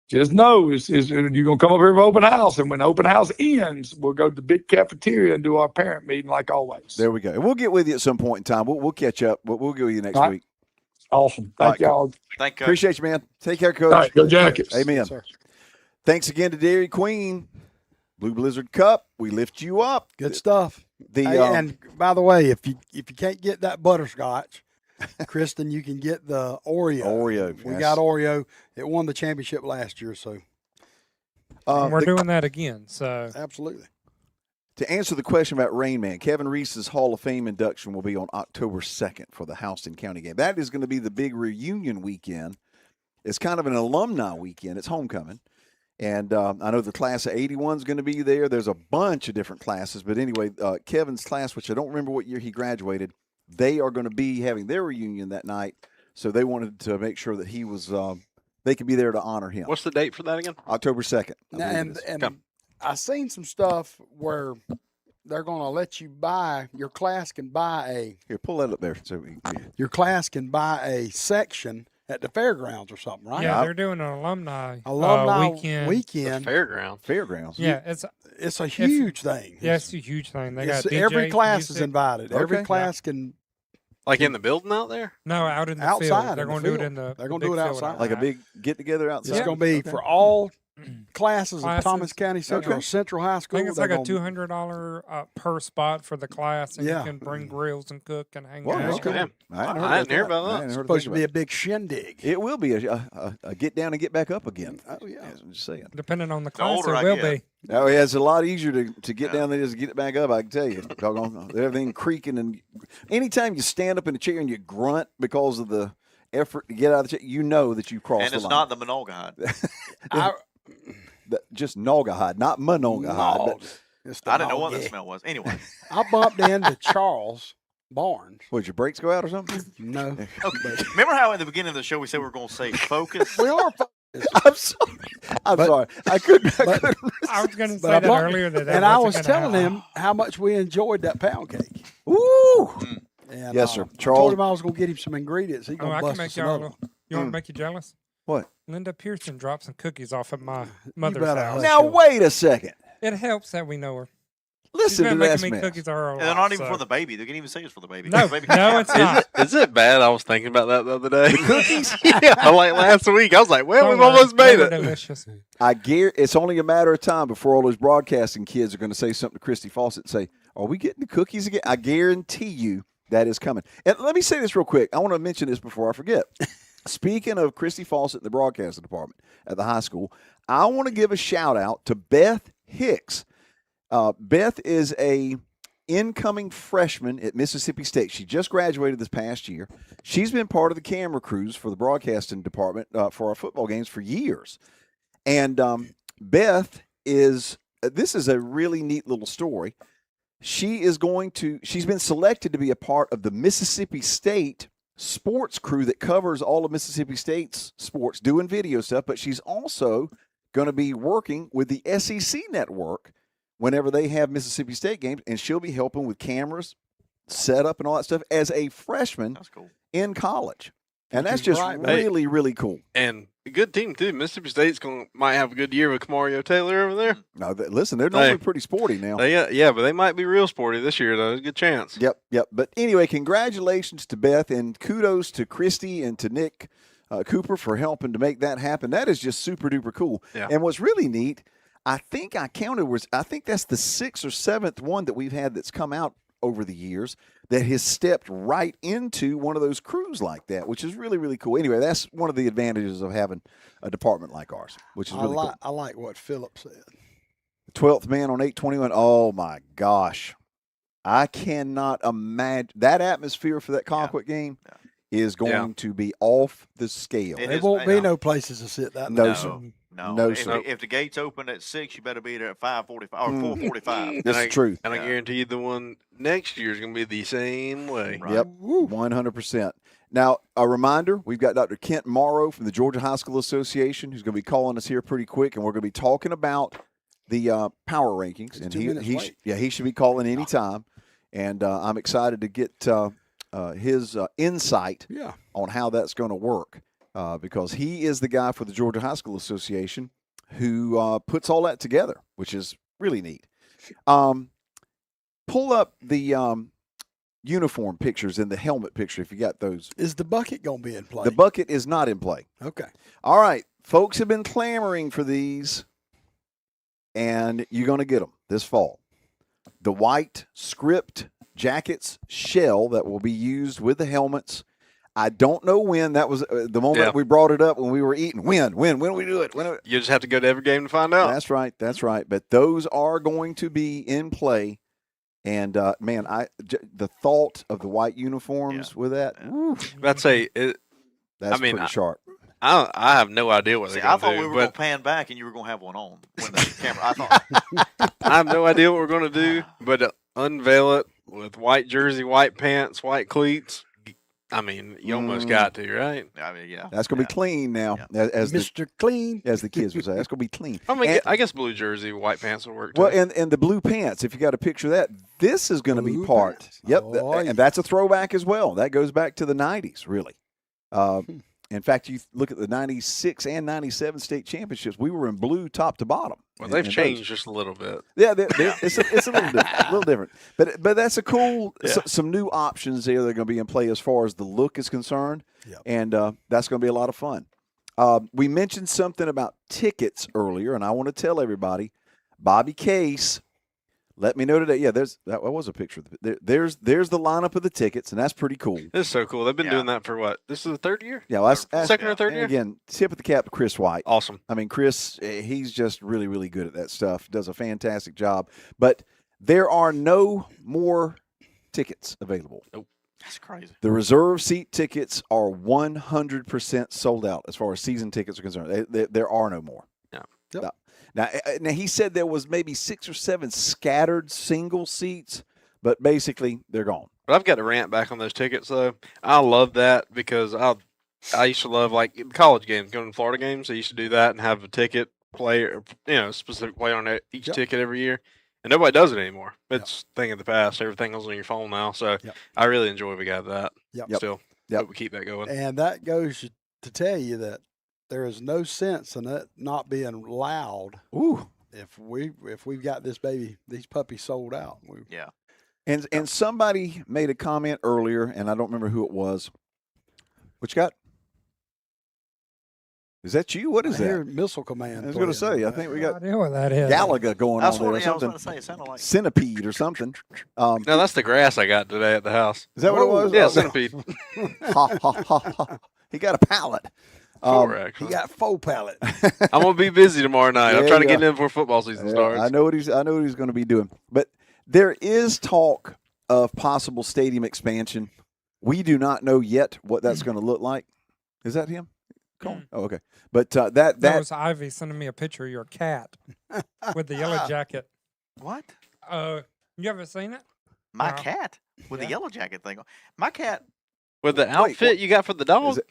just know is you're gonna come up here for open house, and when open house ends, we'll go to the big cafeteria and do our parent meeting like always. There we go. And we'll get with you at some point in time. We'll catch up. We'll go with you next All right. week. Awesome. All Thank right, y'all. Thank you. Appreciate you, man. Take care, Coach. All right, go Jackets. Amen. Yes, sir. Thanks again to Dairy Queen. Blue Blizzard Cup. We lift you up. Good stuff. The Hey, and by the way, if you can't get that butterscotch, Kristen, you can get the Oreo. Oreo. We yes. got Oreo. It won the championship last year, so And we're the- doing that again. So absolutely. To answer the question about Rain Man, Kevin Reese's Hall of Fame induction will be on October 2nd for the Houston County game. That is going to be the big reunion weekend. It's kind of an alumni weekend. It's homecoming. And I know the class of 81 is going to be there. There's a bunch of different classes. But anyway, Kevin's class, which I don't remember what year he graduated, they are going to be having their reunion that night. So they wanted to make sure that he was they could be there to honor him. What's the date for that again? October 2nd. I believe it And is. and I seen some stuff where they're going to let you buy, your class can buy Here, pull that up there. So a section at the fairgrounds or something, right? yeah, they're doing an alumni Alumni weekend. Fairground. Fairgrounds. Yeah, It's a huge thing. yeah, it's a huge thing. They got Every DJ, class is music. invited. Every Okay. class can Like in the building out there? No, out in the outside field. They're in the going to do it field. in the. They're gonna big do it field outside. Like a outside. big get together outside. It's going to be Okay. for all classes of Classes. Thomas County Central Okay. or Central High I School. think it's They're like a gonna- $200 per spot for the class, and Yeah. you can bring grills and cook and hang Well, out. okay. Damn. I hadn't I didn't hear about that. I hadn't heard supposed to about be a big shindig. it. It will be a get down and get back up again. Oh yeah. I'm just saying. Depending on the The class, older it I will get. be. Oh, yeah, it's a lot easier to get Yeah. down than it is to get it back up. I can tell you. Doggone, everything creaking, and anytime you stand up in a chair and you grunt because of the effort to get out of the chair, you know that you've crossed And the it's line. not the Monongahide. I, Just Naugahyde, not Monongahide. no, But it's the I didn't know what dog. the smell was. Anyway, I bumped into Charles Barnes. would your brakes go out or something? No, okay. Remember how at the beginning of the show we said we were going to say focus? we are. I'm sorry. I'm But- sorry. I couldn't. but- I was going to But say I that bumped- earlier. That And I was wasn't gonna telling happen. him how much we enjoyed that pound cake. Woo! And, Yes, sir. I Charles- told him I was going to get him some ingredients. He's Oh, going to I can bust make us y'all. another one. You want to make you jealous? What? Linda Pearson dropped some cookies off at my mother's better house. hush. Now sure. wait a second. It helps that we know her. She's Listen to been this making me man. cookies all her And they're life, not even so- for the baby. They can even say it's for the baby. No, The baby no, it's not. Is it bad? I was thinking about that the other day. Cookies? Yeah, like last week. I was like, well, Don't we've worry, almost they made were it. delicious. I guarantee it's only a matter of time before all those broadcasting kids are going to say something to Christy Fawcett and say, "Are we getting the cookies again?" I guarantee you that is coming. And let me say this real quick. I want to mention this before I forget. Speaking of Christy Fawcett in the broadcasting department at the high school, I want to give a shout out to Beth Hicks. Beth is a incoming freshman at Mississippi State. She just graduated this past year. She's been part of the camera crews for the broadcasting department for our football games for years. And Beth is this is a really neat little story. She's been selected to be a part of the Mississippi State sports crew that covers all of Mississippi State's sports, doing video stuff, but she's also going to be working with the SEC network whenever they have Mississippi State games, and she'll be helping with cameras, setup, and all that stuff as a freshman That's cool. in college. And Which that's is just right, man. really, really cool. And a good team too. Mississippi State's might have a good year with Kamario Taylor over there. Now, listen, they're normally pretty sporty now. Yeah, but they might be real sporty this year though. There's a good chance. Yep. But anyway, congratulations to Beth, and kudos to Christy and to Nick Cooper for helping to make that happen. That is just super duper cool. Yeah. And what's really neat, I think I counted I think that's the 6th or 7th one that we've had that's come out over the years that has stepped right into one of those crews like that, which is really, really cool. Anyway, that's one of the advantages of having a department like ours, which is really cool. I like what Philip said. 12th man on 821. Oh my gosh. I cannot imagine that atmosphere for that Conquest game is going to be off the scale. It There is- won't I be know. no places to sit that No, night. sir. No, No, if, sir. if the gates open at 6, you better be there at 5:45 or 4:45. This is true. And I Yeah. guarantee you the one next year is going to be the same way. Right. Yep, 100%. Now, a reminder, we've got Dr. Kent Morrow from the Georgia High School Association who's going to be calling us here pretty quick, and we're going to be talking about the power rankings. He's And 2 minutes late. he should be calling any time. And I'm excited to get his insight Yeah. on how that's going to work because he is the guy for the Georgia High School Association who puts all that together, which is really neat. Pull up the uniform pictures and the helmet picture if you got those. Is the bucket going to be in play? The bucket is not in play. Okay. All right. Folks have been clamoring for these, and you're going to get them this fall. The white script jackets shell that will be used with the helmets. I don't know when. That was the moment we brought it up when we were eating. When we do it? You just have to go to every game to find out. That's right. But those are going to be in play. And, man, the thought of the white uniforms with that, I'd say that's mean, pretty sharp. I have no idea what See, they're I going to thought do. we were going to but pan back and you were going to have one on when the camera. I thought. I have no idea what we're going to do. But unveil it with white jersey, white pants, white cleats. I mean, you almost got to, right? I mean, yeah. That's going to be clean now, as Mr. Clean. the kids would say. That's going to be clean. I mean, And- I guess blue jersey, white pants will work too. Well, and the blue pants, if you got a picture of that, this is going to be Blue part. pants. Yep. Oh, yeah. And that's a throwback as well. That goes back to the 90s, really. In fact, you look at the 96 and 97 state championships, we were in blue top to bottom. Well, in they've those. changed just a little bit. Yeah, it's a little different. But that's a cool, some new options there that are going to be in play as far as the look is concerned. Yep. And that's going to be a lot of fun. We mentioned something about tickets earlier, and I want to tell everybody, Bobby Case, let me know today. Yeah, that was a picture. There's the lineup of the tickets, and that's pretty cool. This is so cool. They've been Yeah. doing that for what? This is the third year? Yeah, well, that's Second or third and year? again, tip of the cap to Chris White. Awesome. I mean, Chris, he's just really, really good at that stuff. Does a fantastic job. But there are no more tickets available. That's crazy. The reserve seat tickets are 100% sold out as far as season tickets are concerned. There are no more. Yeah. Yep. Now, he said there was maybe 6 or 7 scattered single seats, but basically they're gone. But I've got to rant back on those tickets though. I love that because I used to love like college games, going to Florida games. I used to do that and have a ticket player, specific play on each Yep. ticket every year. And nobody does it anymore. It's a thing of the past. Everything goes on your phone now. So Yep. I really enjoy we got that. Yep. Still, Yep. hope we keep that going. And that goes to tell you that there is no sense in it not being loud Ooh. if we've got these puppies sold out. Yeah. And somebody made a comment earlier, and I don't remember who it was. What you got? Is that you? What is I that? hear Missile Command. I was going to playing. say, I think we No got idea what that is. Galaga going That's on there what or I was something. going to say. It sounded like. Centipede or something. No, that's the grass I got today at the house. Is that what it Whoa. was? Yeah, Oh, centipede. ha, ha, ha, ha. He got a pallet. Four, He actually. got faux pallet. I'm gonna be busy tomorrow night. I'm Yeah, trying to get yeah. in before football season Yeah, starts. I know what he's going to be doing. But there is talk of possible stadium expansion. We do not know yet what that's going to look like. Is that him? Colin? Oh, okay. But That was Ivy sending me a picture of your cat with the yellow jacket. What? You haven't seen it? My Wow. cat with the Yeah. yellow jacket thing on. My cat, With the Wait, outfit what- you got for the dog? Is it-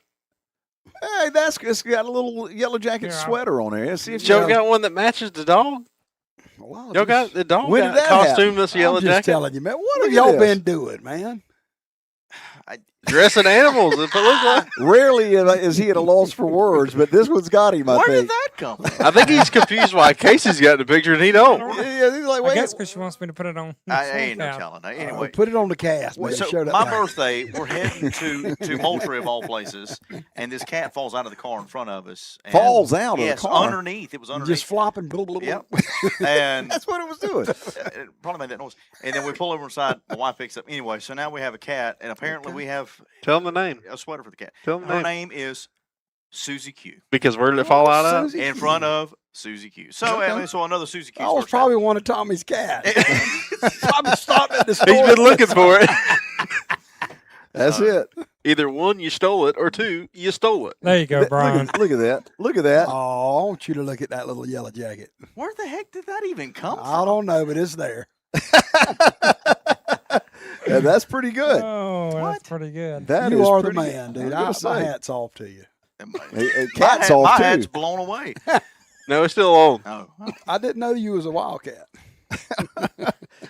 Hey, it's got a little yellow jacket Yeah. sweater on there. See if Joe you got one that matches the dog? Well, Y'all got the dog When got did a that costume happen? that's yellow I'm just jacket? telling you, man. What Look have at y'all this. been doing, man? Dressing animals, if it looks like. Rarely is he at a loss for words, but this one's got him, I Where did think. that come from? I think he's confused why Casey's got the picture and he don't. Yeah, he's like, I wait. guess because she wants me to put it on. I ain't no Swarmcast. telling. Oh, Anyway, put it on the cast, man. so Show that my back. birthday, we're heading to Moultrie of all places, and this cat falls out of the car in front of us. And Falls out of the yes, car? underneath. It was Just underneath. flopping. Blah, blah, blah. Yep. And That's what it was doing. it probably made that noise. And then we pull over inside. My wife picks up. Anyway, so now we have a cat, and apparently we have Tell him the name. a sweater for the cat. Tell him the Her name. name is Susie Q. Because where did it fall out of? Susie In Q. front of Susie Q. So, Okay. I mean, so another Susie Q. I was probably one of Tommy's cats. Probably stopped at the He's store. been looking for it. That's it. Either one, you stole it, or two, you stole it. There you go, Brian. Look at that. Look at that. Oh, I want you to look at that little yellow jacket. Where the heck did that even come from? I don't know, but it's there. Yeah, that's pretty good. Oh, What? that's pretty good. That you is are the pretty man, good. dude. I was gonna My say. hat's off to you. Cat's my off hat's too. blown away. No, it's still on. Oh, I didn't know you was a wildcat.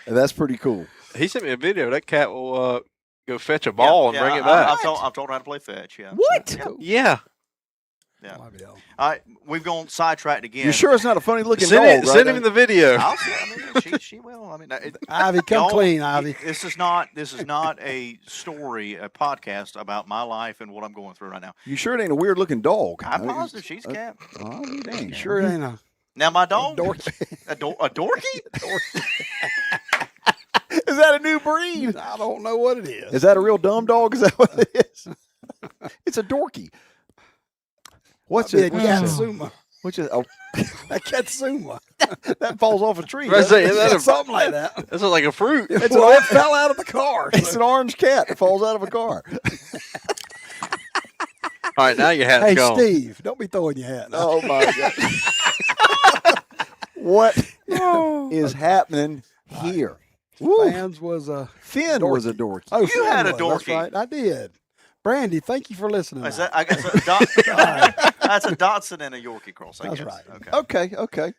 That's pretty cool. He sent me a video. That cat will go fetch a ball and bring it back. I've told her how to play fetch. Yeah. What? Yeah. Yeah. Yeah. Might be all. All right, we've gone sidetracked again. You sure it's not a funny looking Send, dog? it, right? send him the video. I'll say, I mean, she will. I mean, Ivy, come y'all- clean, Ivy. This is not a story, a podcast about my life and what I'm going through right now. You sure it ain't a weird looking dog? I'm positive she's a cat. Oh, you dang. Sure it ain't a Now my dog, dorky. a dorky. Is that a new breed? I don't know what it is. Is that a real dumb dog? Is that what it is? It's a dorky. What's Might it? be a What's it? Katsuma. Which is? Oh, A Katsuma. that falls off a tree. Right, doesn't say, it? is that a- Something like that. This is like a fruit. It's Well, an it fell out of the car. It's an orange cat that falls out of a car. All right, now your hat's Hey, gone. Steve, don't be throwing your hat. Oh my god! What Oh. is happening here? Woo. Fans was a Finn was a dorky. Oh, You Finn had a was, that's dorky. right. I did. Brandy, thank you for listening. Is tonight. that, I guess that's a Dotson and a Yorkie cross. I That's guess. right. Okay. Okay.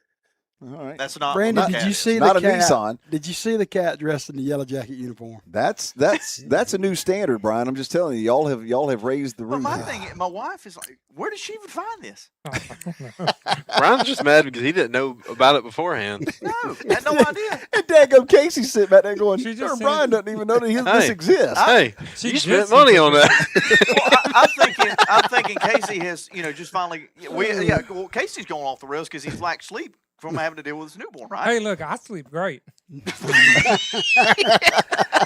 All right. That's not. Brandy, not did cat you is. see Not the a cat? Nissan. Did you see the cat dressed in the yellow jacket uniform? That's a new standard, Brian. I'm just telling you, y'all have raised the But roof. my thing, my wife is like, where did she even find this? Brian's just mad because he didn't know about it beforehand. No, had no idea. And Dago Casey's sitting back there going, She just "Sure, said- Brian doesn't even know that this Hey. exists." Hey, She you just spent sent money it on to that. Well, I'm thinking Casey has, just finally. Well, Casey's going off the rails because he's lacked sleep from having to deal with his newborn, right? Hey, look, I sleep great.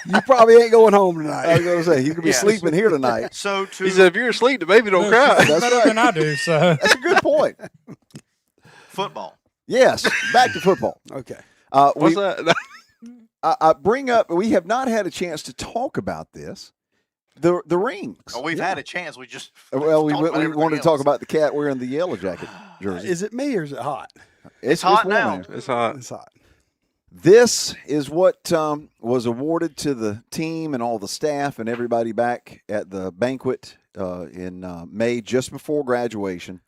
You probably ain't going home I tonight. was going to say he's going to be Yeah. sleeping here tonight. So to He said, if you're asleep, the baby don't Look, cry. she's That's better right. than I do, so. That's a good point. football. Yes, back to football. Okay. What's that? I bring up. We have not had a chance to talk about this. The rings. Oh, we've had a chance. We just Well, we talked about wanted to everything talk else. about the cat wearing the yellow jacket jersey. Is it me or is it hot? It's hot warm now. in here. It's hot. It's hot. This is what was awarded to the team and all the staff and everybody back at the banquet in May, just before graduation.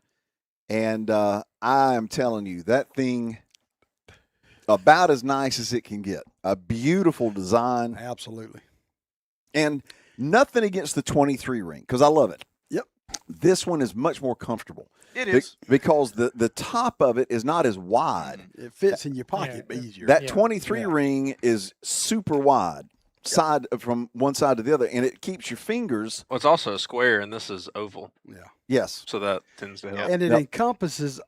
And I am telling you, that thing, about as nice as it can get. A beautiful design. Absolutely. And nothing against the 23 ring, because I love it. Yep. This one is much more comfortable. It is. Because the top of it is not as wide. It fits in your pocket Yeah. easier. That Yeah. 23 Yeah. ring is super wide, side from one side to the other, and it keeps your fingers. Well, it's also a square, and this is oval, Yes. so that tends to help. and it Yep. encompasses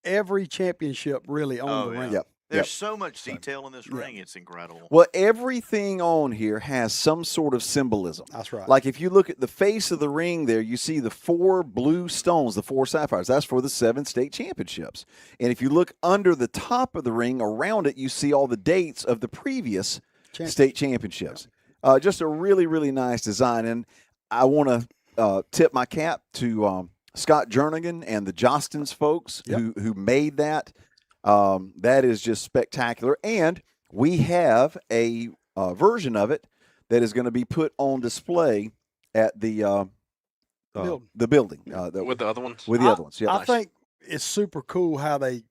every championship really on Oh, the yeah. ring. Yep. There's so much detail in this Yeah. ring. It's incredible. Well, everything on here has some sort of symbolism. That's right. Like if you look at the face of the ring there, you see the 4 blue stones, the 4 sapphires. That's for the 7 state championships. And if you look under the top of the ring, around it, you see all the dates of the previous state championships. Just a really, really nice design. And I want to tip my cap to Scott Jernigan and the Jostens folks who made that. That is just spectacular. And we have a version of it that is going to be put on display at the Building. the building with the other ones. with the other ones. Yeah, I think it's super cool how they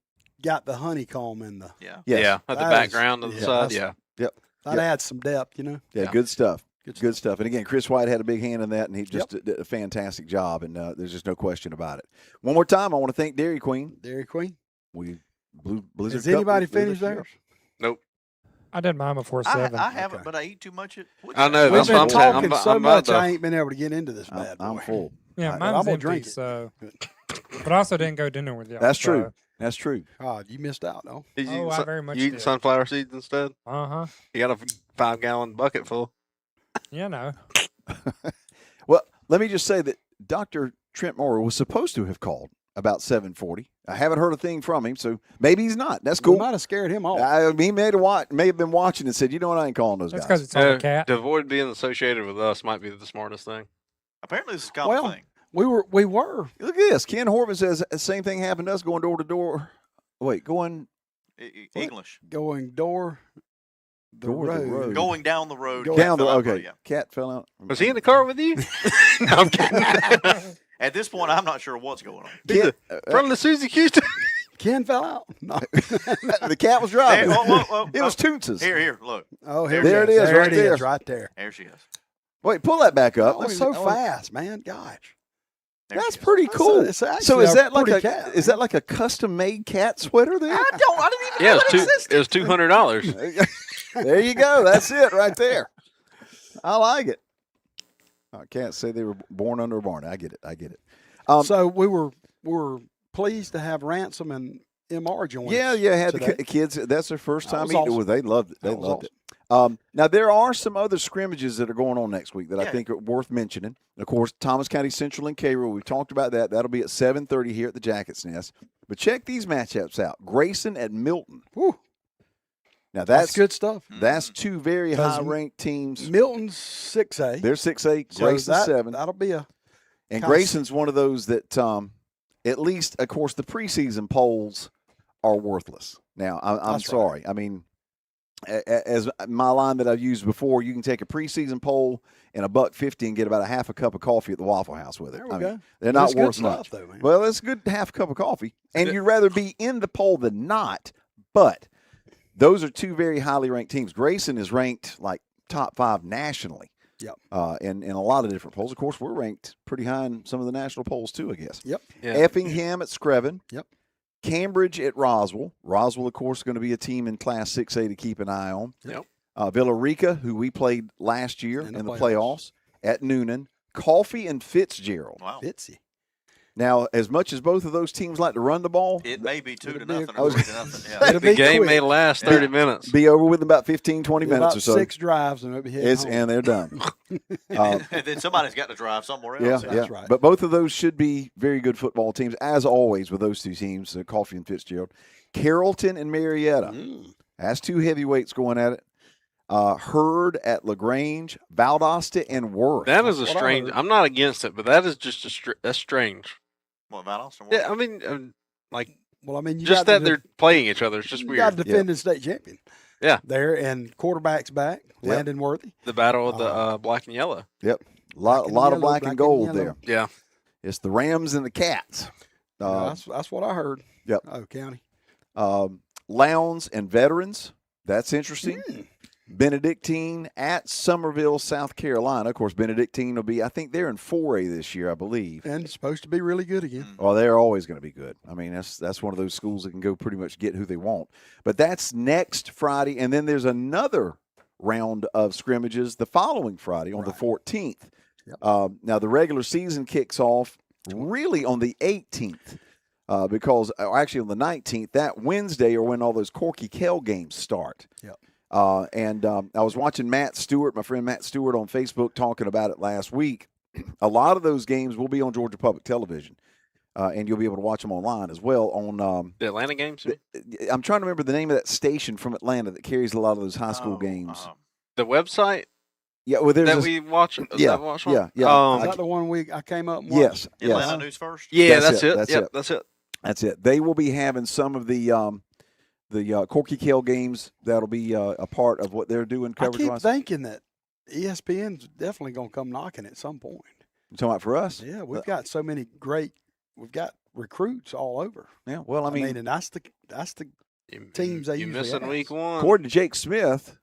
got the honeycomb in the. Yeah. yes. Yeah, at the That is- background of the yeah, side. that's- Yeah. That adds some depth, you know. Yeah, Yeah. good stuff. Good Good stuff. And again, Chris White had a big hand in that, and he just did a fantastic job, and there's just no question about it. One more time, I want to thank Dairy Queen. Dairy Queen. We blew Blizzard Has Cup, anybody we blew finished this theirs? Nope. I did mine before I 7. haven't, Okay. but I eat too much. I know, We've that's been what I'm saying. talking I'm so about much, to- I ain't been able to get into this bad boy. I'm full. Yeah, I'm mine's gonna empty, drink it. so. But I also didn't go dinner with y'all. That's so- true. That's true. God, you missed out, though. Did you Oh, eat I sun- very much you eating did. sunflower seeds instead? Uh-huh. You got a 5-gallon bucket full. You know. Well, let me just say that Dr. Trent Morrow was supposed to have called about 7:40. I haven't heard a thing from him, so maybe he's not. That's We cool. might have scared him off. He may have been watching and said, "You know what? I ain't calling those That's because guys." it's on the cat. To avoid being associated with us might be the smartest thing. Apparently, this is a common Well, thing. we were. Look at this. Ken Horvath says the same thing happened to us going door to door. Wait, going What? English. Going door the Door to road. road. Going down the road. Go cat down the fell out, okay. yeah. Cat fell out. Was he in the car with you? No, I'm kidding. At this point, I'm not sure what's going on. Ken, From the Susie Houston. Ken fell out. No. the cat was driving. There- whoa, whoa, It was Toots's. Here, look. Oh, here There it is, There right it there. is, right there. There she is. Wait, pull that back up. Oh, Let it's me- so oh, fast, man. Gosh. There That's she is. pretty cool. It's So actually is a that like pretty a cat, is that like a custom made cat sweater there? I didn't even Yeah, know it was $200. There you go. That's it right there. I like it. I can't say they were born under a barn. I get it. So we were pleased to have Ransom and MR join Yeah, us had today. the kids. That's their first That time was eating awesome. it. They loved it. They That was loved it. Now there are some other scrimmages that are going on next week that I Yeah. think are worth mentioning. Of course, Thomas County Central and Cairo. We've talked about that. That'll be at 7:30 here at the Jackets Nest. But check these matchups out: Grayson at Milton. Whew, Now that's good stuff. That's two very 'Cause high-ranked teams. Milton's 6A. They're 6A. So Grayson's 7. That'll be a And kinda Grayson's one of those that, at least, of course, the preseason polls are worthless. Now, I'm That's right. sorry. I mean, as my line that I've used before, you can take a preseason poll and $1.50 and get about a half a cup of coffee at the Waffle House with it. There we I go. mean, they're But not it's good worth stuff, much. though, man. Well, it's a good half a cup of coffee, and you'd rather be in the poll than not. But those are two very highly ranked teams. Grayson is ranked like top 5 nationally. Yep. In a lot of different polls. Of course, we're ranked pretty high in some of the national polls too, I guess. Yep. Yeah. Effingham at Screven. Yep. Cambridge at Roswell. Roswell, of course, going to be a team in Class 6A to keep an eye on. Yep. Villarica, who we played last year In in the the playoffs. playoffs, at Noonan. Coffee and Fitzgerald. Wow. Fitzy. Now, as much as both of those teams like to run the ball, It may be 2 to It'll be a- nothing I was- or 3 to nothing. Yeah. It'll The be game quick. may last 30 minutes. be over with in about 15, 20 minutes About or so. 6 drives and it'll be heading home. And they're done. And then somebody's got to drive somewhere Yeah, else. yeah. That's right. But both of those should be very good football teams, as always with those two teams, Coffee and Fitzgerald. Carrollton and Marietta. Mm. That's two heavyweights going at it. Hurd at LaGrange, Valdosta and Worth. That is a That's what I strange. heard. I'm not against it, but that is just that's strange. What, Valdosta? Yeah, I mean, like Well, I mean, you just got that the, they're playing each other. It's just you weird. got the defending state champion. Yeah. There, and quarterback's back, Yep. Landon Worthy. The battle of the black and yellow. Yep. A lot of yellow, black and gold yellow. there. Yeah. It's the Rams and the Cats. That's what I heard. Yep. Oh, county. Lowndes and Veterans. That's interesting. Mm. Benedictine at Summerville, South Carolina. Of course, Benedictine will be, I think they're in 4A this year, I believe. And it's supposed to be really good again. Well, they're always going to be good. I mean, that's one of those schools that can go pretty much get who they want. But that's next Friday, and then there's another round of scrimmages the following Friday on the 14th. Yep. Now, the regular season kicks off really on the 18th because actually on the 19th, that Wednesday are when all those Corky Kell games start. Yep. And I was watching Matt Stewart, my friend Matt Stewart, on Facebook talking about it last week. A lot of those games will be on Georgia Public Television, and you'll be able to watch them online as well. On The Atlanta games. I'm trying to remember the name of that station from Atlanta that carries a lot of those high school games. The website Yeah, well, there's that this- we watch. Is Yeah, that watch on? yeah, yeah. Is that the one I came up and watched? yes, yes, Atlanta News First? Yeah, That's that's, it, it. that's Yep, it. that's it. that's it. They will be having some of the Corky Kell games. That'll be a part of what they're doing I coverage keep wise. thinking that ESPN's definitely going to come knocking at some point. You talking about for us? Yeah, we've got so many we've got recruits all over. Yeah. Well, I mean, and that's the teams they you usually missing have. week one. according to Jake Smith,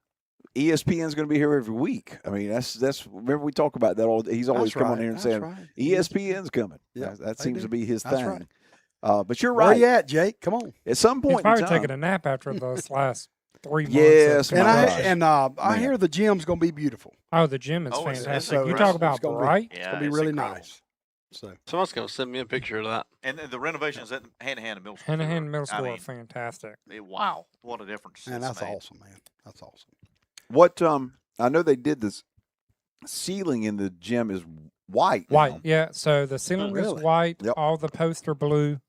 ESPN's going to be here every week. I mean, that's remember we talk about that all. He's always That's come on right, here and that's saying right. ESPN's coming. Yeah, that they seems do. to be his That's thing. right. But you're Where right. you at, Jake? Come on. At some He's point, probably in time, taking a nap after those last 3 months. Yes, of my And gosh. I Man. hear the gym's going to be beautiful. Oh, the gym is Oh, it's fantastic. You incredible. talk about It's gonna be- bright. It's Yeah, going to be it's really incredible. nice. So Someone's gonna send me a picture of that. And the renovations at Hand-to-Hand and Middle School. Hand-to-hand middle I school are mean, fantastic. wow, what a difference. man, it's that's made. awesome, man. That's awesome. what I know they did this ceiling in the gym is white. White, now. yeah. So the ceiling really? is white. Yep. All the posts are blue.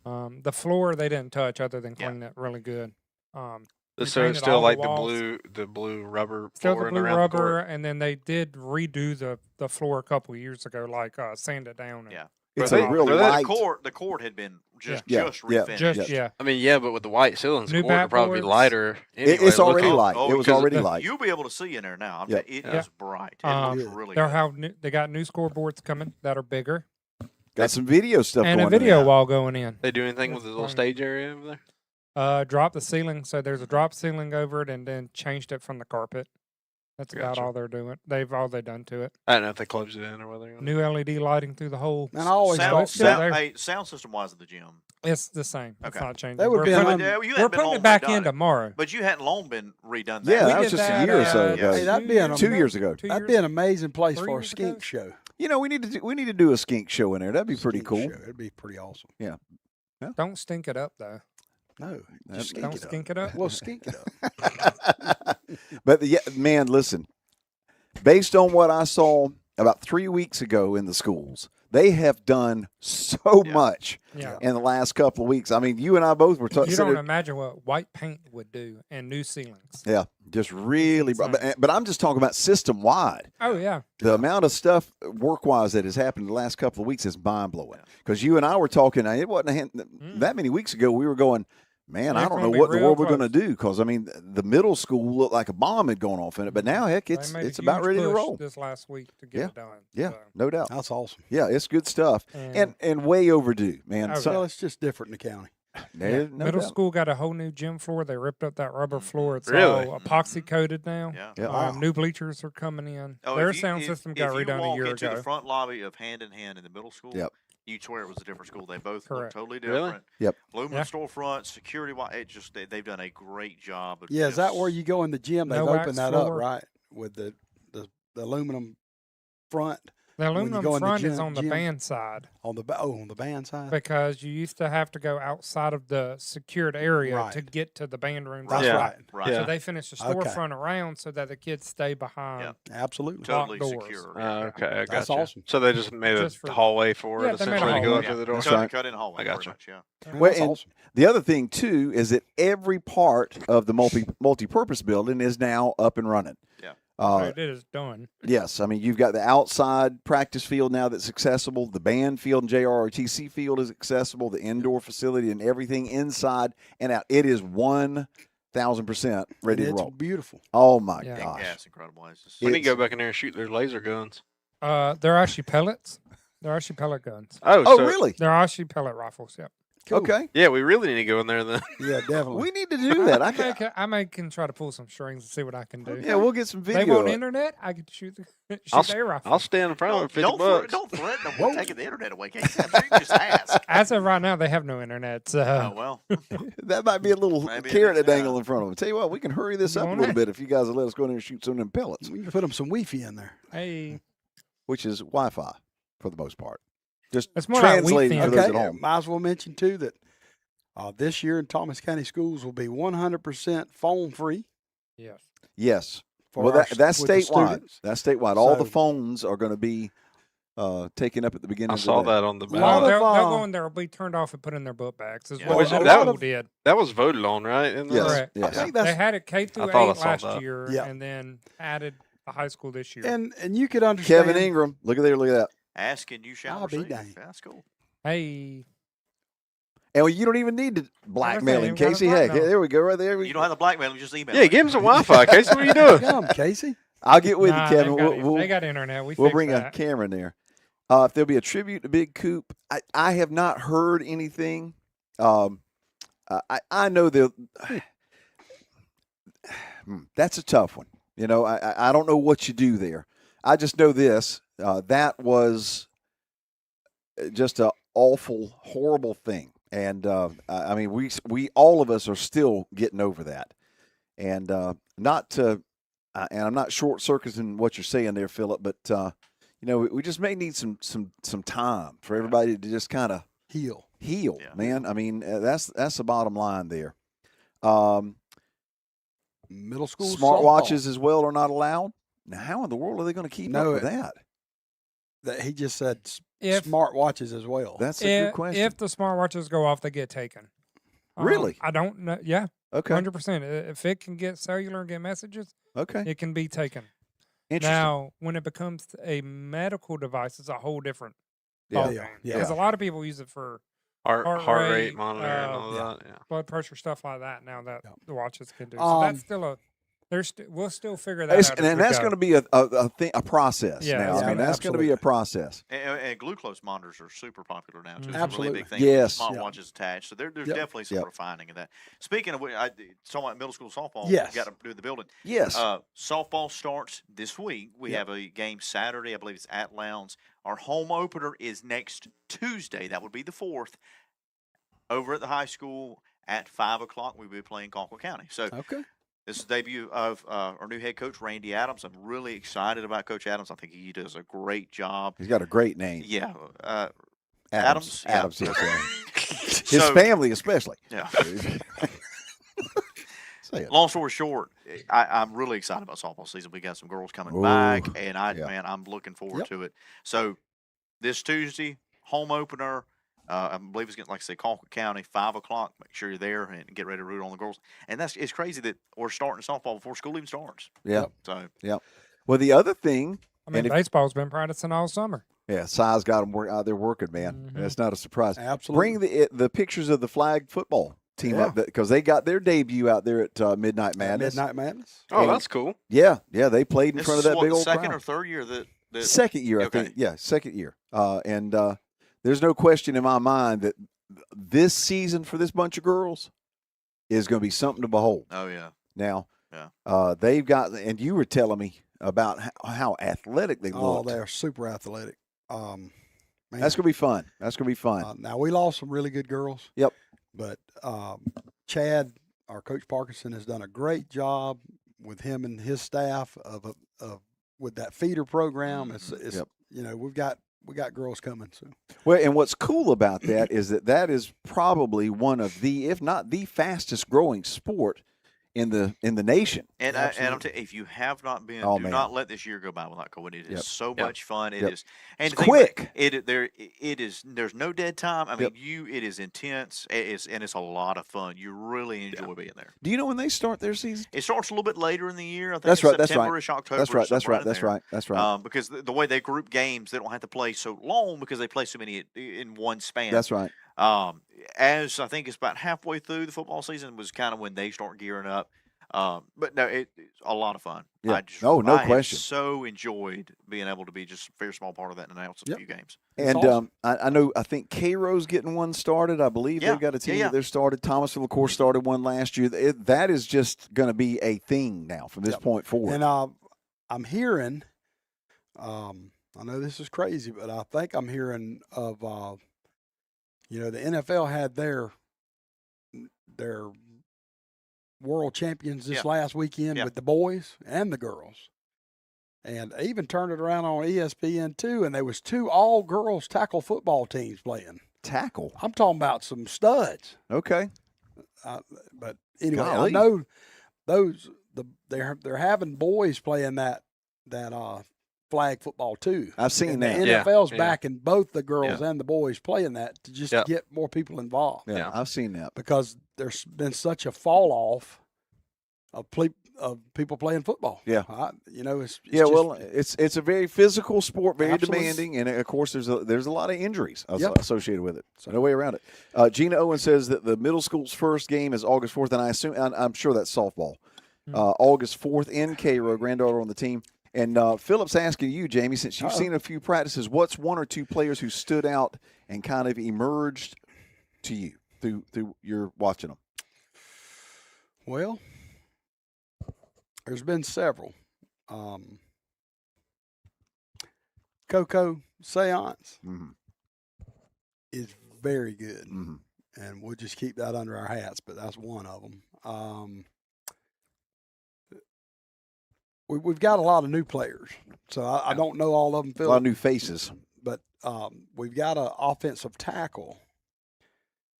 The floor they didn't touch other than Yeah. clean it really good. So painted it's still all the like walls. the blue rubber Still the flooring blue around the court. rubber, and then they did redo the floor a couple years ago, like sand it down. And Yeah. It's But a real they're light. The court had been just Yeah. just Yeah. refinished. Just Yeah. I mean, yeah, but with the white ceilings, the New court would probably be backboards. lighter. Anyway, It's already looking. light. Oh, it was because already the- light. You'll be able to see in there now. Yep. It Yeah. is bright. It Um, looks really They good. have they got new scoreboards coming that are bigger, Got some video stuff and a going on. video wall going in. They do anything with That's the little fine. stage area over there? Drop the ceiling, so there's a drop ceiling over it, and then changed it from the carpet. That's about Gotcha. all they're doing. All they've done to it. I don't know if they closed it in or whether. New LED lighting through the whole. Man, I always Sound- thought it's still there. Hey, sound system wise at the gym. It's the same. It's Okay. not changing. They would We're be putting, an But, you we're hadn't been putting long it back redone in tomorrow. But you hadn't long been redone that. Yeah, We that was did just a that, year or so yeah. ago. Hey, that'd be an 2 years ago. that'd be an amazing place 3 for a years ago? skink show. You know, we need to do a skink show in there. That'd be pretty Skink cool. show. It'd be pretty awesome. Don't stink it up though. No, That- just skink Don't it up. skink it up. Well, skink it up. But man, listen. Based on what I saw about 3 weeks ago in the schools, they have done so Yeah. much Yeah. in the last couple of weeks. I mean, you and I both were You don't talking. imagine what white paint would do and new ceilings. Yeah, just really. insane. But I'm just talking about system wide. Oh yeah. The amount of stuff work wise that has happened in the last couple of weeks is mind blowing. Because you and I were talking, it wasn't that many weeks ago. We were going, man, I They're don't know gonna be what in the real world we're going to close. do. Because I mean, the middle school looked like a bomb had gone off in it, but now heck, They it's made a it's about huge ready to push roll. this last week to get Yeah. it done. Yeah, So, no doubt. That's awesome. Yeah, it's good stuff, and way overdue, man. Oh, So- Well, it's just different in the county. no Middle doubt. school got a whole new gym floor. They ripped up that rubber floor. It's Really? all epoxy coated now. Yeah. Yeah. Wow. New bleachers are coming in. Oh, Their if you- sound if- system got if you redone a walk year into ago. the front lobby of Hand in Hand in the middle school, Yep. you'd swear it was a different school. They both look Correct. totally Really? different. Yep. Aluminum Yeah. storefront, security. They've done a great job. Of Yeah, is that where just- you go in the gym? They've No wax opened that up, floor. right? With the aluminum front The you aluminum go in the front is gym- on the gym- band side on the on the band side. because you used to have to go outside of the secured area Right. to get to the band room. That's Yeah. right. Right. Yeah. So they finished the Okay. storefront around so that the kids stay behind. Yeah. Absolutely. Locked Totally doors. secure. Okay, I That's gotcha. awesome. So they just made Just a for- hallway for Yeah, it they made a essentially to go hallway. up to the door. That's Cut, right. cut in the hallway. I pretty gotcha. much, yeah. Yeah, Well, that's and- awesome. The other thing too is that every part of the multi-purpose building is now up and running. Yeah. It is done. Yes, I mean you've got the outside practice field now that's accessible. The band field and JROTC field is accessible. The indoor facility and everything inside and out. It is 1,000% ready to It's roll. beautiful. Oh my Yeah. gosh! Yeah, it's incredible. It's just, We need to It's- go back in there and shoot their laser guns. They're actually pellets. They're actually pellet guns. Oh, Oh so- really? They're actually pellet rifles. Yep. Cool. Okay. Yeah, we really need to go in there then. Yeah, definitely. We need to do that. I may can try to pull some strings and see what I can do. Yeah, we'll get some They video. want of it. internet. I could shoot I'll, their rifle. I'll stand in front of it for $50. don't threaten them with taking the internet away. Casey. I'm sure you can just ask. As of right now, they have no internet. So Oh, well. That might be a little Maybe it carrot is, to dangle yeah. in front of them. Tell you what, we can hurry this You up a want little it? bit if you guys will let us go in there and shoot some of them pellets, We can put them some Wi-Fi in there. hey, which is Wi-Fi for the most part. Just It's more like translating Wi-Fi. for those Okay. at home. Might as well mention too that this year in Thomas County schools will be 100% phone free. yes. For Yes. Well, our that's with the statewide. students. That's statewide. All the So- phones are going to be taken up at the beginning I of the saw day. that on the A Well, lot ballot. of, they'll uh, go in there, will be turned off and put in their book bags. Is Yeah. what Was the it- school that- did. That was voted on, right? Isn't Yes. that- Correct. Yes. I think They that's had it K through I thought I 8 saw last that. year, Yeah. and then added the high school this year. and you could understand. Kevin Ingram. Look at there. Look at that. Ask and you shall I'll be receive. dang. That's cool. Hey, And you don't even need to blackmail him, even gotta Casey. Hey, blackmail. there we go. Right there. You don't have the blackmail. You just email. Yeah, it. give him some Wi-Fi, Casey. What are you doing? Come, Casey. I'll get with Nah, you, Kevin. they got internet. We'll Fixed bring a that. camera in there. If there'll be a tribute to Big Coop, I have not heard anything. I know they'll. That's a tough one. You know, I don't know what you do there. I just know this. That was just an awful, horrible thing. And I mean, we all of us are still getting over that. And not to, and I'm not short circuiting what you're saying there, Philip, but you know, we just may need some time for everybody to just kind of Heal, man. I mean, that's the bottom line there. middle school Smartwatches softball. as well are not allowed. Now, how in the world are they going to keep up with that? That he just said If- smartwatches as well. That's a good question. If the smartwatches go off, they get taken. Really? I don't know. Yeah, Okay. 100%. If it can get cellular and get messages, Okay. it can be taken. Interesting. Now, when it becomes a medical device, it's a whole different Yeah. ballgame. Yeah. Because a lot of people use it for Heart rate, rate monitor and all yeah. that. Yeah. blood pressure, stuff like that. Now that Yeah. the watches can do, so that's still we'll still figure that out. And that's going to be a process. Yeah, now. I mean, that's going to be a process. And glucose monitors are super popular now too. It's a Absolutely. really big thing. Yes. With smartwatches attached. So there's Yep. definitely some Yep. refining in that. Speaking of which, talking about middle school softball. Yes. Got to do the building. Yes. Softball starts this week. We have a game Saturday. I believe it's at Lowndes. Our home opener is next Tuesday. That would be the 4th. Over at the high school at 5:00, we'll be playing Colquitt County. So Okay. this is the debut of our new head coach, Randy Adams. I'm really excited about Coach Adams. I think he does a great job. He's got a great name. Yeah. Adams. Yeah. Adams. Yes. His So- family, especially. Yeah. Say it. Long story short, I'm really excited about softball season. We got some girls coming Ooh, back, and yeah. I'm looking forward Yep. to it. So this Tuesday, home opener. I believe it's getting, like I say, Colquitt County, 5:00. Make sure you're there and get ready to root on the girls. And it's crazy that we're starting softball before school even starts. Yeah. So Well, the other thing, I mean, and if- baseball's been practicing all summer. yeah, Si's got them out there working, man. Mhm. That's not a surprise. Absolutely. Bring the pictures of the flag football team up because they got their debut out there at Midnight Madness. Midnight Madness. Oh, And- that's cool. Yeah, they played in this front is of that what, big the old second crowd. or third year that Second year, I Okay. think. Yeah, second year. And there's no question in my mind that this season for this bunch of girls is going to be something to behold. Oh yeah. Now, Yeah. they've got, and you were telling me about how athletic they Oh, look. they're super athletic. Man. That's going to be fun. That's going to be fun. Now we lost some really good girls. Yep. But Chad, our coach Parkinson, has done a great job with him and his staff of with that feeder program. It's Yep. you know we got girls coming. So Well, and what's cool about that is that is probably one of the, if not the fastest growing sport in the nation. And I'm Absolutely. telling you, if you have not been, Oh, do man. not let this year go by without going. It is Yep. so Yep. much fun. It Yep. is, and It's the thing about quick. It is. There's no dead time. I mean, Yep. it is intense. And it's a lot of fun. You really enjoy being there. Do you know when they start their season? It starts a little bit later in the year. I think That's it's right, that's right. September-ish, October. That's right. That's somewhere right. in That's there. right. That's right. Because the way they group games, they don't have to play so long because they play so many in one span. That's right. As I think it's about halfway through the football season was kind of when they start gearing up. But no, it's a lot of fun. Yeah. No No question. Have so enjoyed being able to be just a very small part of that and announce a Yep. few games. It's And awesome. I think Cairo's getting one started. I believe Yeah. they've got a team Yeah, yeah. that they're started. Thomasville, of course, started one last year. That is just going to be a thing now from this Yep. point forward. and I'm hearing, I know this is crazy, but I think I'm hearing of, the NFL had their world champions this Yeah. last weekend Yeah. with the boys and the girls. And they even turned it around on ESPN too, and there was 2 all-girls tackle football teams playing. Tackle. I'm talking about some studs. Okay. But anyway, Golly. I know they're having boys playing that flag football too. I've seen And that. the Yeah. NFL's Yeah. backing both the girls and the boys playing that to just Yeah. get more people involved. Yeah, Yeah. I've seen that. Because there's been such a fall off of people playing football. Yeah. It's Yeah, just- well, it's a very physical sport, very Absolutely. demanding, and of course, there's a lot of injuries Yep. associated with it. So no way around it. Gina Owen says that the middle school's first game is August 4th, and I'm sure that's softball. August 4th in Cairo, granddaughter on the team. And Philip's asking you, Jamie, since you've seen a few practices, what's one or two players who stood out and kind of emerged to you through your watching them? Well, there's been several. Coco Seance is very good, and we'll just keep that under our hats, but that's one of them. We've got a lot of new players, so I don't know all of them. A lot of new faces. But we've got an offensive tackle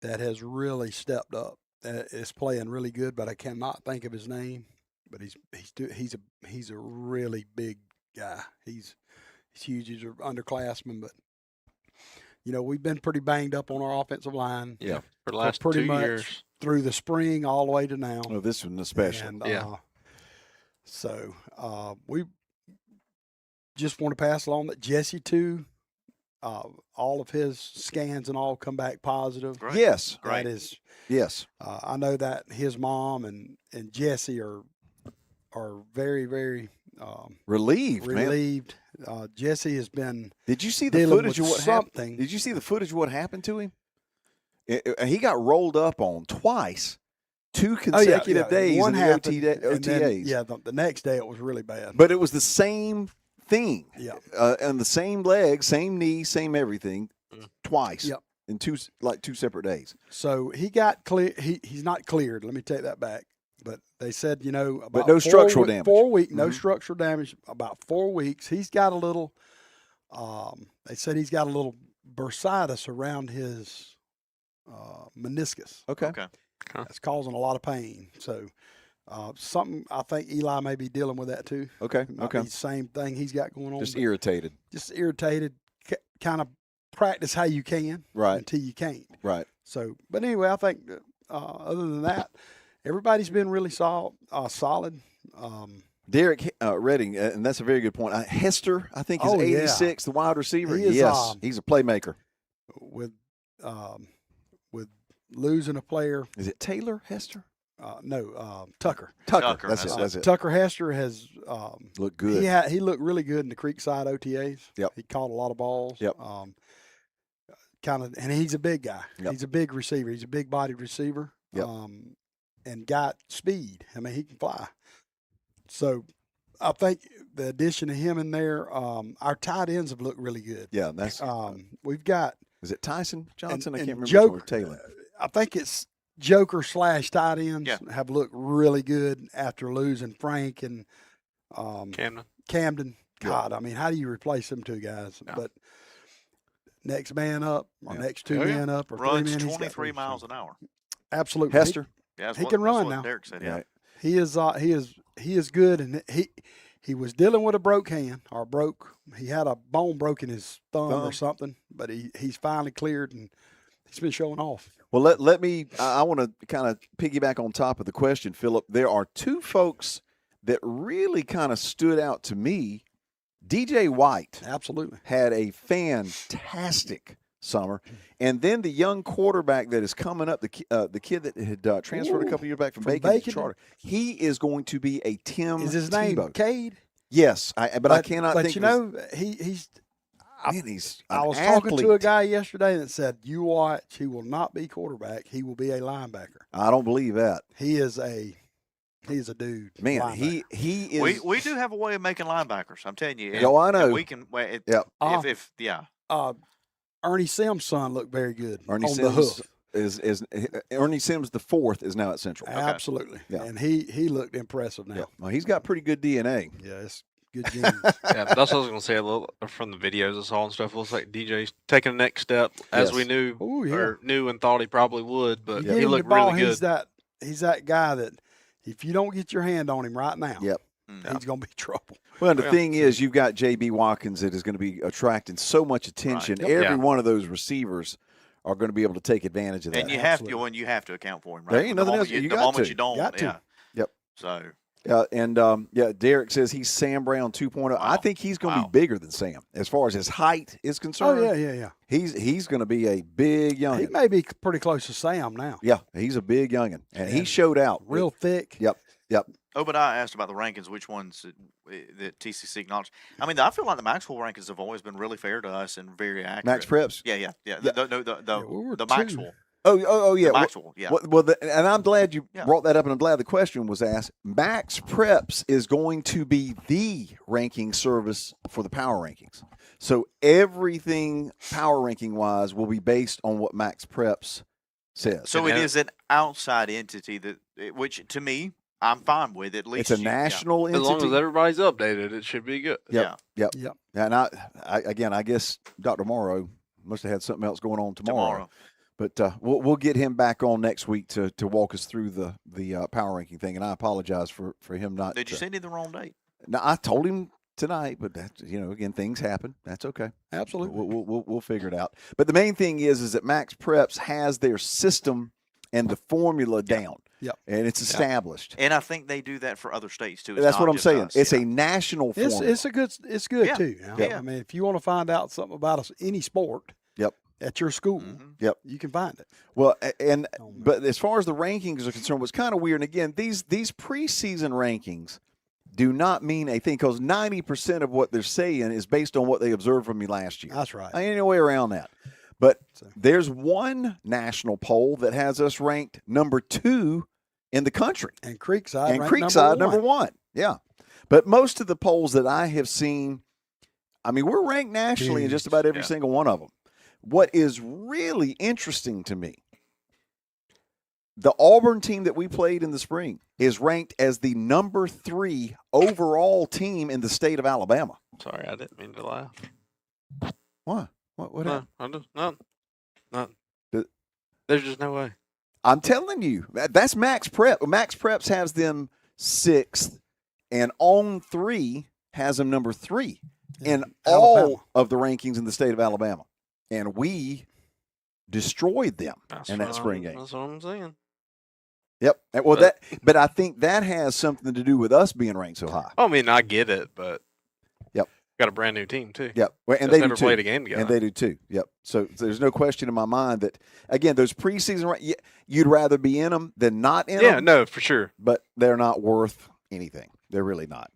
that has really stepped up. Is playing really good, but I cannot think of his name. But he's a really big guy. He's huge. He's an underclassman, but we've been pretty banged up on our offensive line. Yeah, for the last pretty 2 much years through the spring all the way to now. Oh, this one especially. And, so we just want to pass along that Jesse too. All of his scans and all come back positive. Great. Yes. Great. That is. Yes. I know that his mom and Jesse are very, very Relieved, man. Jesse has been. Did you see the dealing footage of with what happened? something. Did you see the footage of what happened to him? He got rolled up on twice, 2 consecutive days One in the happened, OTAs. and then, the next day it was really bad. But it was the same thing. Yeah. And the same leg, same knee, same everything, twice. Yep. In 2 separate days. So he got clear. He's not cleared. Let me take that back. But they said, about but no structural damage. 4 weeks, no structural damage. About 4 weeks. He's got a little. They said he's got a little bursitis around his meniscus. Okay. That's causing a lot of pain. So something I think Eli may be dealing with that too. Okay. Might be the same thing he's got going on. Just but irritated. Just irritated. Kind of practice how you can until you can't. Right. So, but anyway, I think other than that, everybody's been really solid. Derek Redding, and that's a very good point. Hester, I think, is 86, the wide receiver. He is, yes, he's a playmaker. With losing a player. Is it Taylor Hester? No, Tucker. Tucker, That's it. Tucker Hester has Looked good. He looked really good in the Creekside OTAs. Yep. He caught a lot of balls. Yep. And he's a big guy. Yep. He's a big receiver. He's a big-bodied receiver. Yep. And got speed. I mean, he can fly. So I think the addition of him in there, our tight ends have looked really good. Yeah, that's. We've got. Is it Tyson Johnson? I and can't remember. Joker, which one, Taylor. I think it's Joker / tight ends have looked really good after losing Frank and Camden. God, I mean, how do you replace them 2 guys? Yeah. But next man up, or next 2 men up, or runs 3 men. 23 miles an hour. Absolutely, Hester. He can run that's now. what Derek said. Yeah. Right. He is good, and he was dealing with a broke hand he had a bone broke in his thumb or something, but he's finally cleared and he's been showing off. Well, let me. I want to kind of piggyback on top of the question, Philip. There are 2 folks that really kind of stood out to me. DJ White, absolutely, had a fantastic summer, and then the young quarterback that is coming up, the kid that had transferred a couple years back from Bacon to Charter, he is going to be a Tim. Is his name Tebow. Cade? Yes, but I cannot. But think he's. He's. I was talking to a guy yesterday that said, "You watch, he will not be quarterback. He will be a linebacker." I don't believe that. He's a dude. Man, linebacker. he is. We do have a way of making linebackers. I'm telling you. Oh, I know. And we can. Ernie Sims' son looked very good. Ernie on Sims the hoof. is Ernie Sims the 4th is now at Central. Absolutely. Yeah. And he looked impressive now. Yeah. Well, he's got pretty good DNA. Yeah, it's good genes. Yeah, that's what I was going to say. A little from the videos I saw and stuff. It looks like DJ's taking the next step as we knew, or knew and thought he probably would. But he looked really good. He's that guy that if you don't get your hand on him right now, he's going to be trouble. Well, and the thing is, you've got J.B. Watkins that is going to be attracting so much attention. Right. Every one of those receivers are going to be able to take advantage of that. And you have to account for him, right? There ain't nothing else. The You got moment to. you don't, Got to. yeah. Yep. So. Derek says he's Sam Brown 2.0. Wow. I think he's going to be bigger than Sam as far as his height is concerned. Oh, yeah. He's going to be a big youngin. He may be pretty close to Sam now. Yeah, he's a big youngin, and he showed out. Real thick. Yep. Obadiah asked about the rankings, which ones that TCC acknowledged. I mean, I feel like the Maxwell rankings have always been really fair to us and very accurate. Max Preps. Yeah. Yeah. we were The two. Maxwell. Oh, yeah. The Maxwell, yeah. And I'm glad you Yeah. brought that up, and I'm glad the question was asked. Max Preps is going to be the ranking service for the power rankings. So everything power ranking wise will be based on what Max Preps says. So it is an outside entity which to me, I'm fine with. At least it's a national As entity. long as everybody's updated, it should be good. Yep. Yep. And I guess Dr. Morrow must have had something else going on tomorrow. But we'll get him back on next week to walk us through the power ranking thing. And I apologize for him not. Did you send him the wrong date? No, I told him tonight, but that again, things happen. That's okay. Absolutely. We'll figure it out. But the main thing is that Max Preps has their system and the formula down. Yep. And it's established. And I think they do that for other states too. It's That's not what I'm just saying. us. It's Yeah. a national formula. It's good Yeah. too. You know? Yeah. I mean, if you want to find out something about any sport, Yep. at your school, Yep. you can find it. Well, but as far as the rankings are concerned, what's kind of weird, and again, these preseason rankings do not mean a thing because 90% of what they're saying is based on what they observed from me last year. That's right. Ain't no way around that. But there's one national poll that has us ranked number 2 in the country. And Creekside, And number one. Yeah. But most of the polls that I have seen, I mean, we're ranked nationally in just about every single one of them. What is really interesting to me, the Auburn team that we played in the spring is ranked as the number 3 overall team in the state of Alabama. Sorry, I didn't mean to laugh. What? What No, happened? I just not. The- There's just no way. I'm telling you, that's Max Prep. Max Preps has them 6th, and On 3 has them number 3 in all of the rankings in the state of Alabama. And we destroyed them in that spring game. That's what I'm saying. Yep. Well, but I think that has something to do with us being ranked so high. I mean, I get it, but Yep. got a brand new team too. Yep. Well, and Just they never do too. played a game together. And they do too. Yep. So there's no question in my mind that, again, those preseason, you'd rather be in them than not in them. Yeah, no, for sure. But they're not worth anything. They're really not.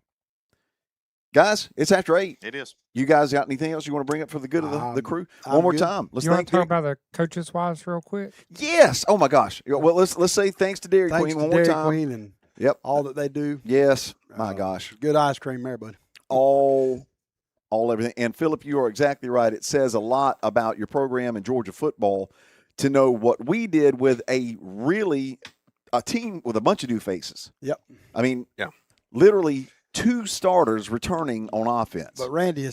Guys, it's after 8. It is. You guys got anything else you want to bring up for the good of the crew? I'm One more good. time. Let's You want thank to talk Derek. about the coaches' wives real quick? Yes. Oh my gosh. Well, let's say thanks to Dairy Thanks Queen to one Dairy more time. Queen and Yep. all that they do. Yes. My gosh. Good ice cream there, buddy. All everything. And Philip, you are exactly right. It says a lot about your program in Georgia football to know what we did with a team with a bunch of new faces. Yep. I mean, Yeah. literally 2 starters returning on offense. But Randy,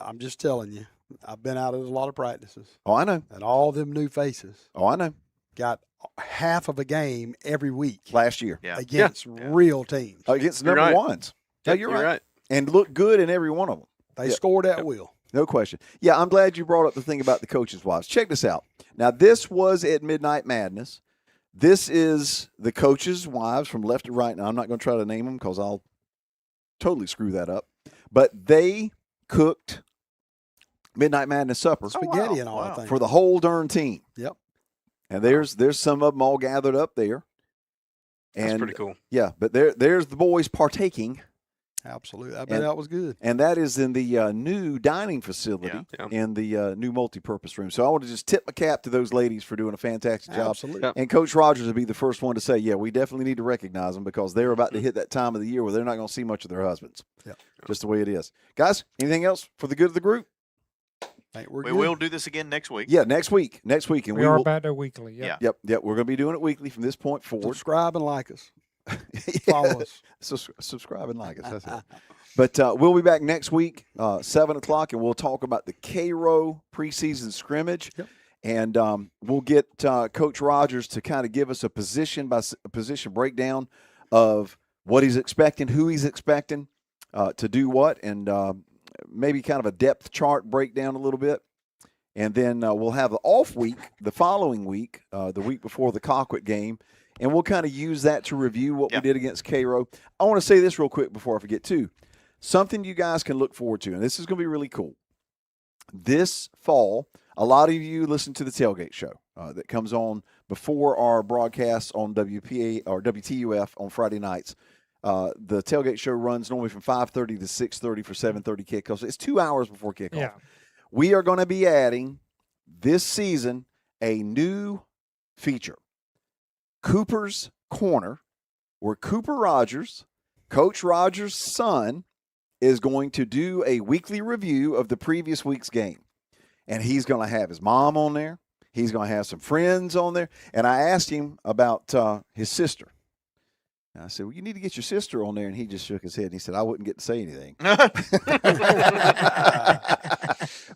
I'm just telling you, I've been out at a lot of practices, Oh, I know. and all them new faces Oh, I know. got half of a game every week Last year Yeah. against real teams. against You're number right. ones. No, Yep, you're right. And look good in every one of them. They Yeah. scored at will. No question. Yeah, I'm glad you brought up the thing about the coaches' wives. Check this out. Now, this was at Midnight Madness. This is the coaches' wives from left to right. Now, I'm not going to try to name them because I'll totally screw that up. But they cooked Midnight Madness supper Spaghetti and all Wow. that thing. for the whole darn team. Yep. And there's some of them all gathered up there. That's And pretty cool. yeah, but there's the boys partaking. Absolutely. I bet And- that was good. And that is in the new dining facility Yeah. in the new multi-purpose room. So I want to just tip my cap to those ladies for doing a fantastic job. Absolutely. Yep. And Coach Rogers would be the first one to say, yeah, we definitely need to recognize them because they're about to hit that time of the year where they're not going to see much of their husbands. Yep. Just the way it is. Guys, anything else for the good of the group? I think we're We good. will do this again next week. Yeah, next week. And We are will. back to weekly. Yeah. Yep. Yep. We're going to be doing it weekly from this point forward. Subscribe and like us. Yeah. Follow us. Subscribe and like us. That's it. But we'll be back next week, 7 o'clock, and we'll talk about the Cairo preseason scrimmage. Yep. And we'll get Coach Rogers to kind of give us a position by position breakdown of what he's expecting, who he's expecting to do what, and maybe kind of a depth chart breakdown a little bit. And then we'll have the off week the following week, the week before the Colquitt game, and we'll kind of use that to review what we did against Cairo. I want to say this real quick before I forget, too. Something you guys can look forward to, and this is going to be really cool. This fall, a lot of you listen to the Tailgate Show that comes on before our broadcasts on WPA or WTUF on Friday nights. The tailgate show runs normally from 5:30 to 6:30 for 7:30 kickoff. So it's 2 hours before kickoff. Yeah. We are going to be adding this season a new feature, Cooper's Corner, where Cooper Rogers, Coach Rogers' son, is going to do a weekly review of the previous week's game. And he's going to have his mom on there. He's going to have some friends on there. And I asked him about his sister. And I said, well, you need to get your sister on there. And he just shook his head. And he said, I wouldn't get to say anything.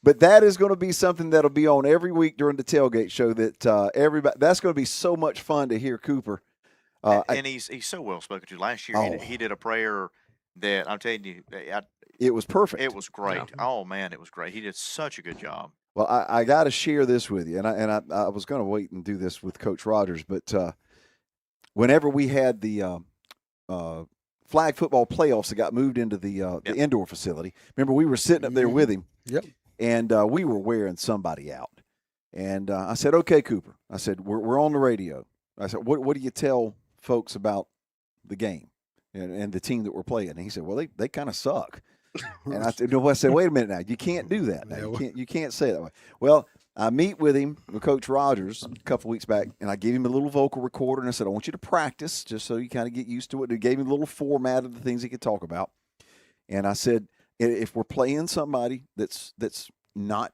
But that is going to be something that'll be on every week during the tailgate show that everybody – that's going to be so much fun to hear Cooper. And he's so well spoken to. Last year, he did a prayer that I'm telling you, it was perfect. It was great. Yeah. Oh, man, it was great. He did such a good job. Well, I got to share this with you, and I was going to wait and do this with Coach Rogers, but whenever we had the flag football playoffs that got moved into the indoor facility, remember we were sitting up there with him, and we were wearing somebody out, and I said, "Okay, Cooper," I said, "We're on the radio." I said, "What do you tell folks about the game and the team that we're playing?" And he said, "Well, they kind of suck." And I said, "Wait a minute now. You can't do that. Now. You can't say it that way." Well, I meet with him, with Coach Rogers, a couple weeks back, and I gave him a little vocal recorder, and I said, "I want you to practice just so you kind of get used to it." And gave him a little format of the things he could talk about. And I said, if we're playing somebody that's not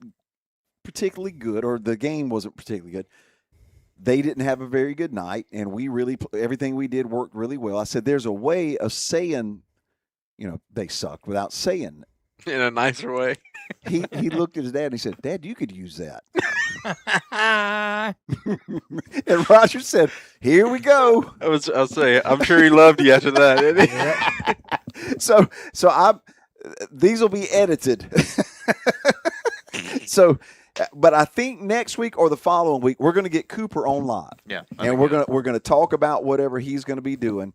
particularly good, or the game wasn't particularly good, they didn't have a very good night, and everything we did worked really well. I said, there's a way of saying, they suck without saying it. In a nicer way. He looked at his dad and he said, "Dad, you could use that." And Roger said, "Here we go." I'll say, I'm sure he loved you after that, didn't he? So these will be edited. But I think next week or the following week we're going to get Cooper on live. Yeah, and we're going to talk about whatever he's going to be doing.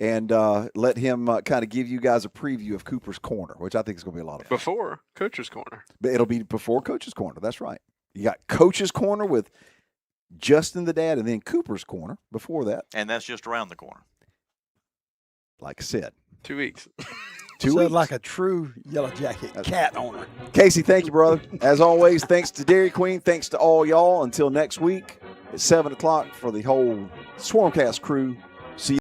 And let him kind of give you guys a preview of Cooper's Corner, which I think is going to be a lot of fun. Before Coach's Corner. But it'll be before Coach's Corner. That's right. You got Coach's Corner with Justin the dad, and then Cooper's Corner before that. And that's just around the corner. Like I said. 2 weeks. 2 weeks. Like a true Yellow Jacket cat owner. Casey, thank you, brother. As always, thanks to Dairy Queen. Thanks to all y'all. Until next week at 7 o'clock for the whole Swarmcast crew.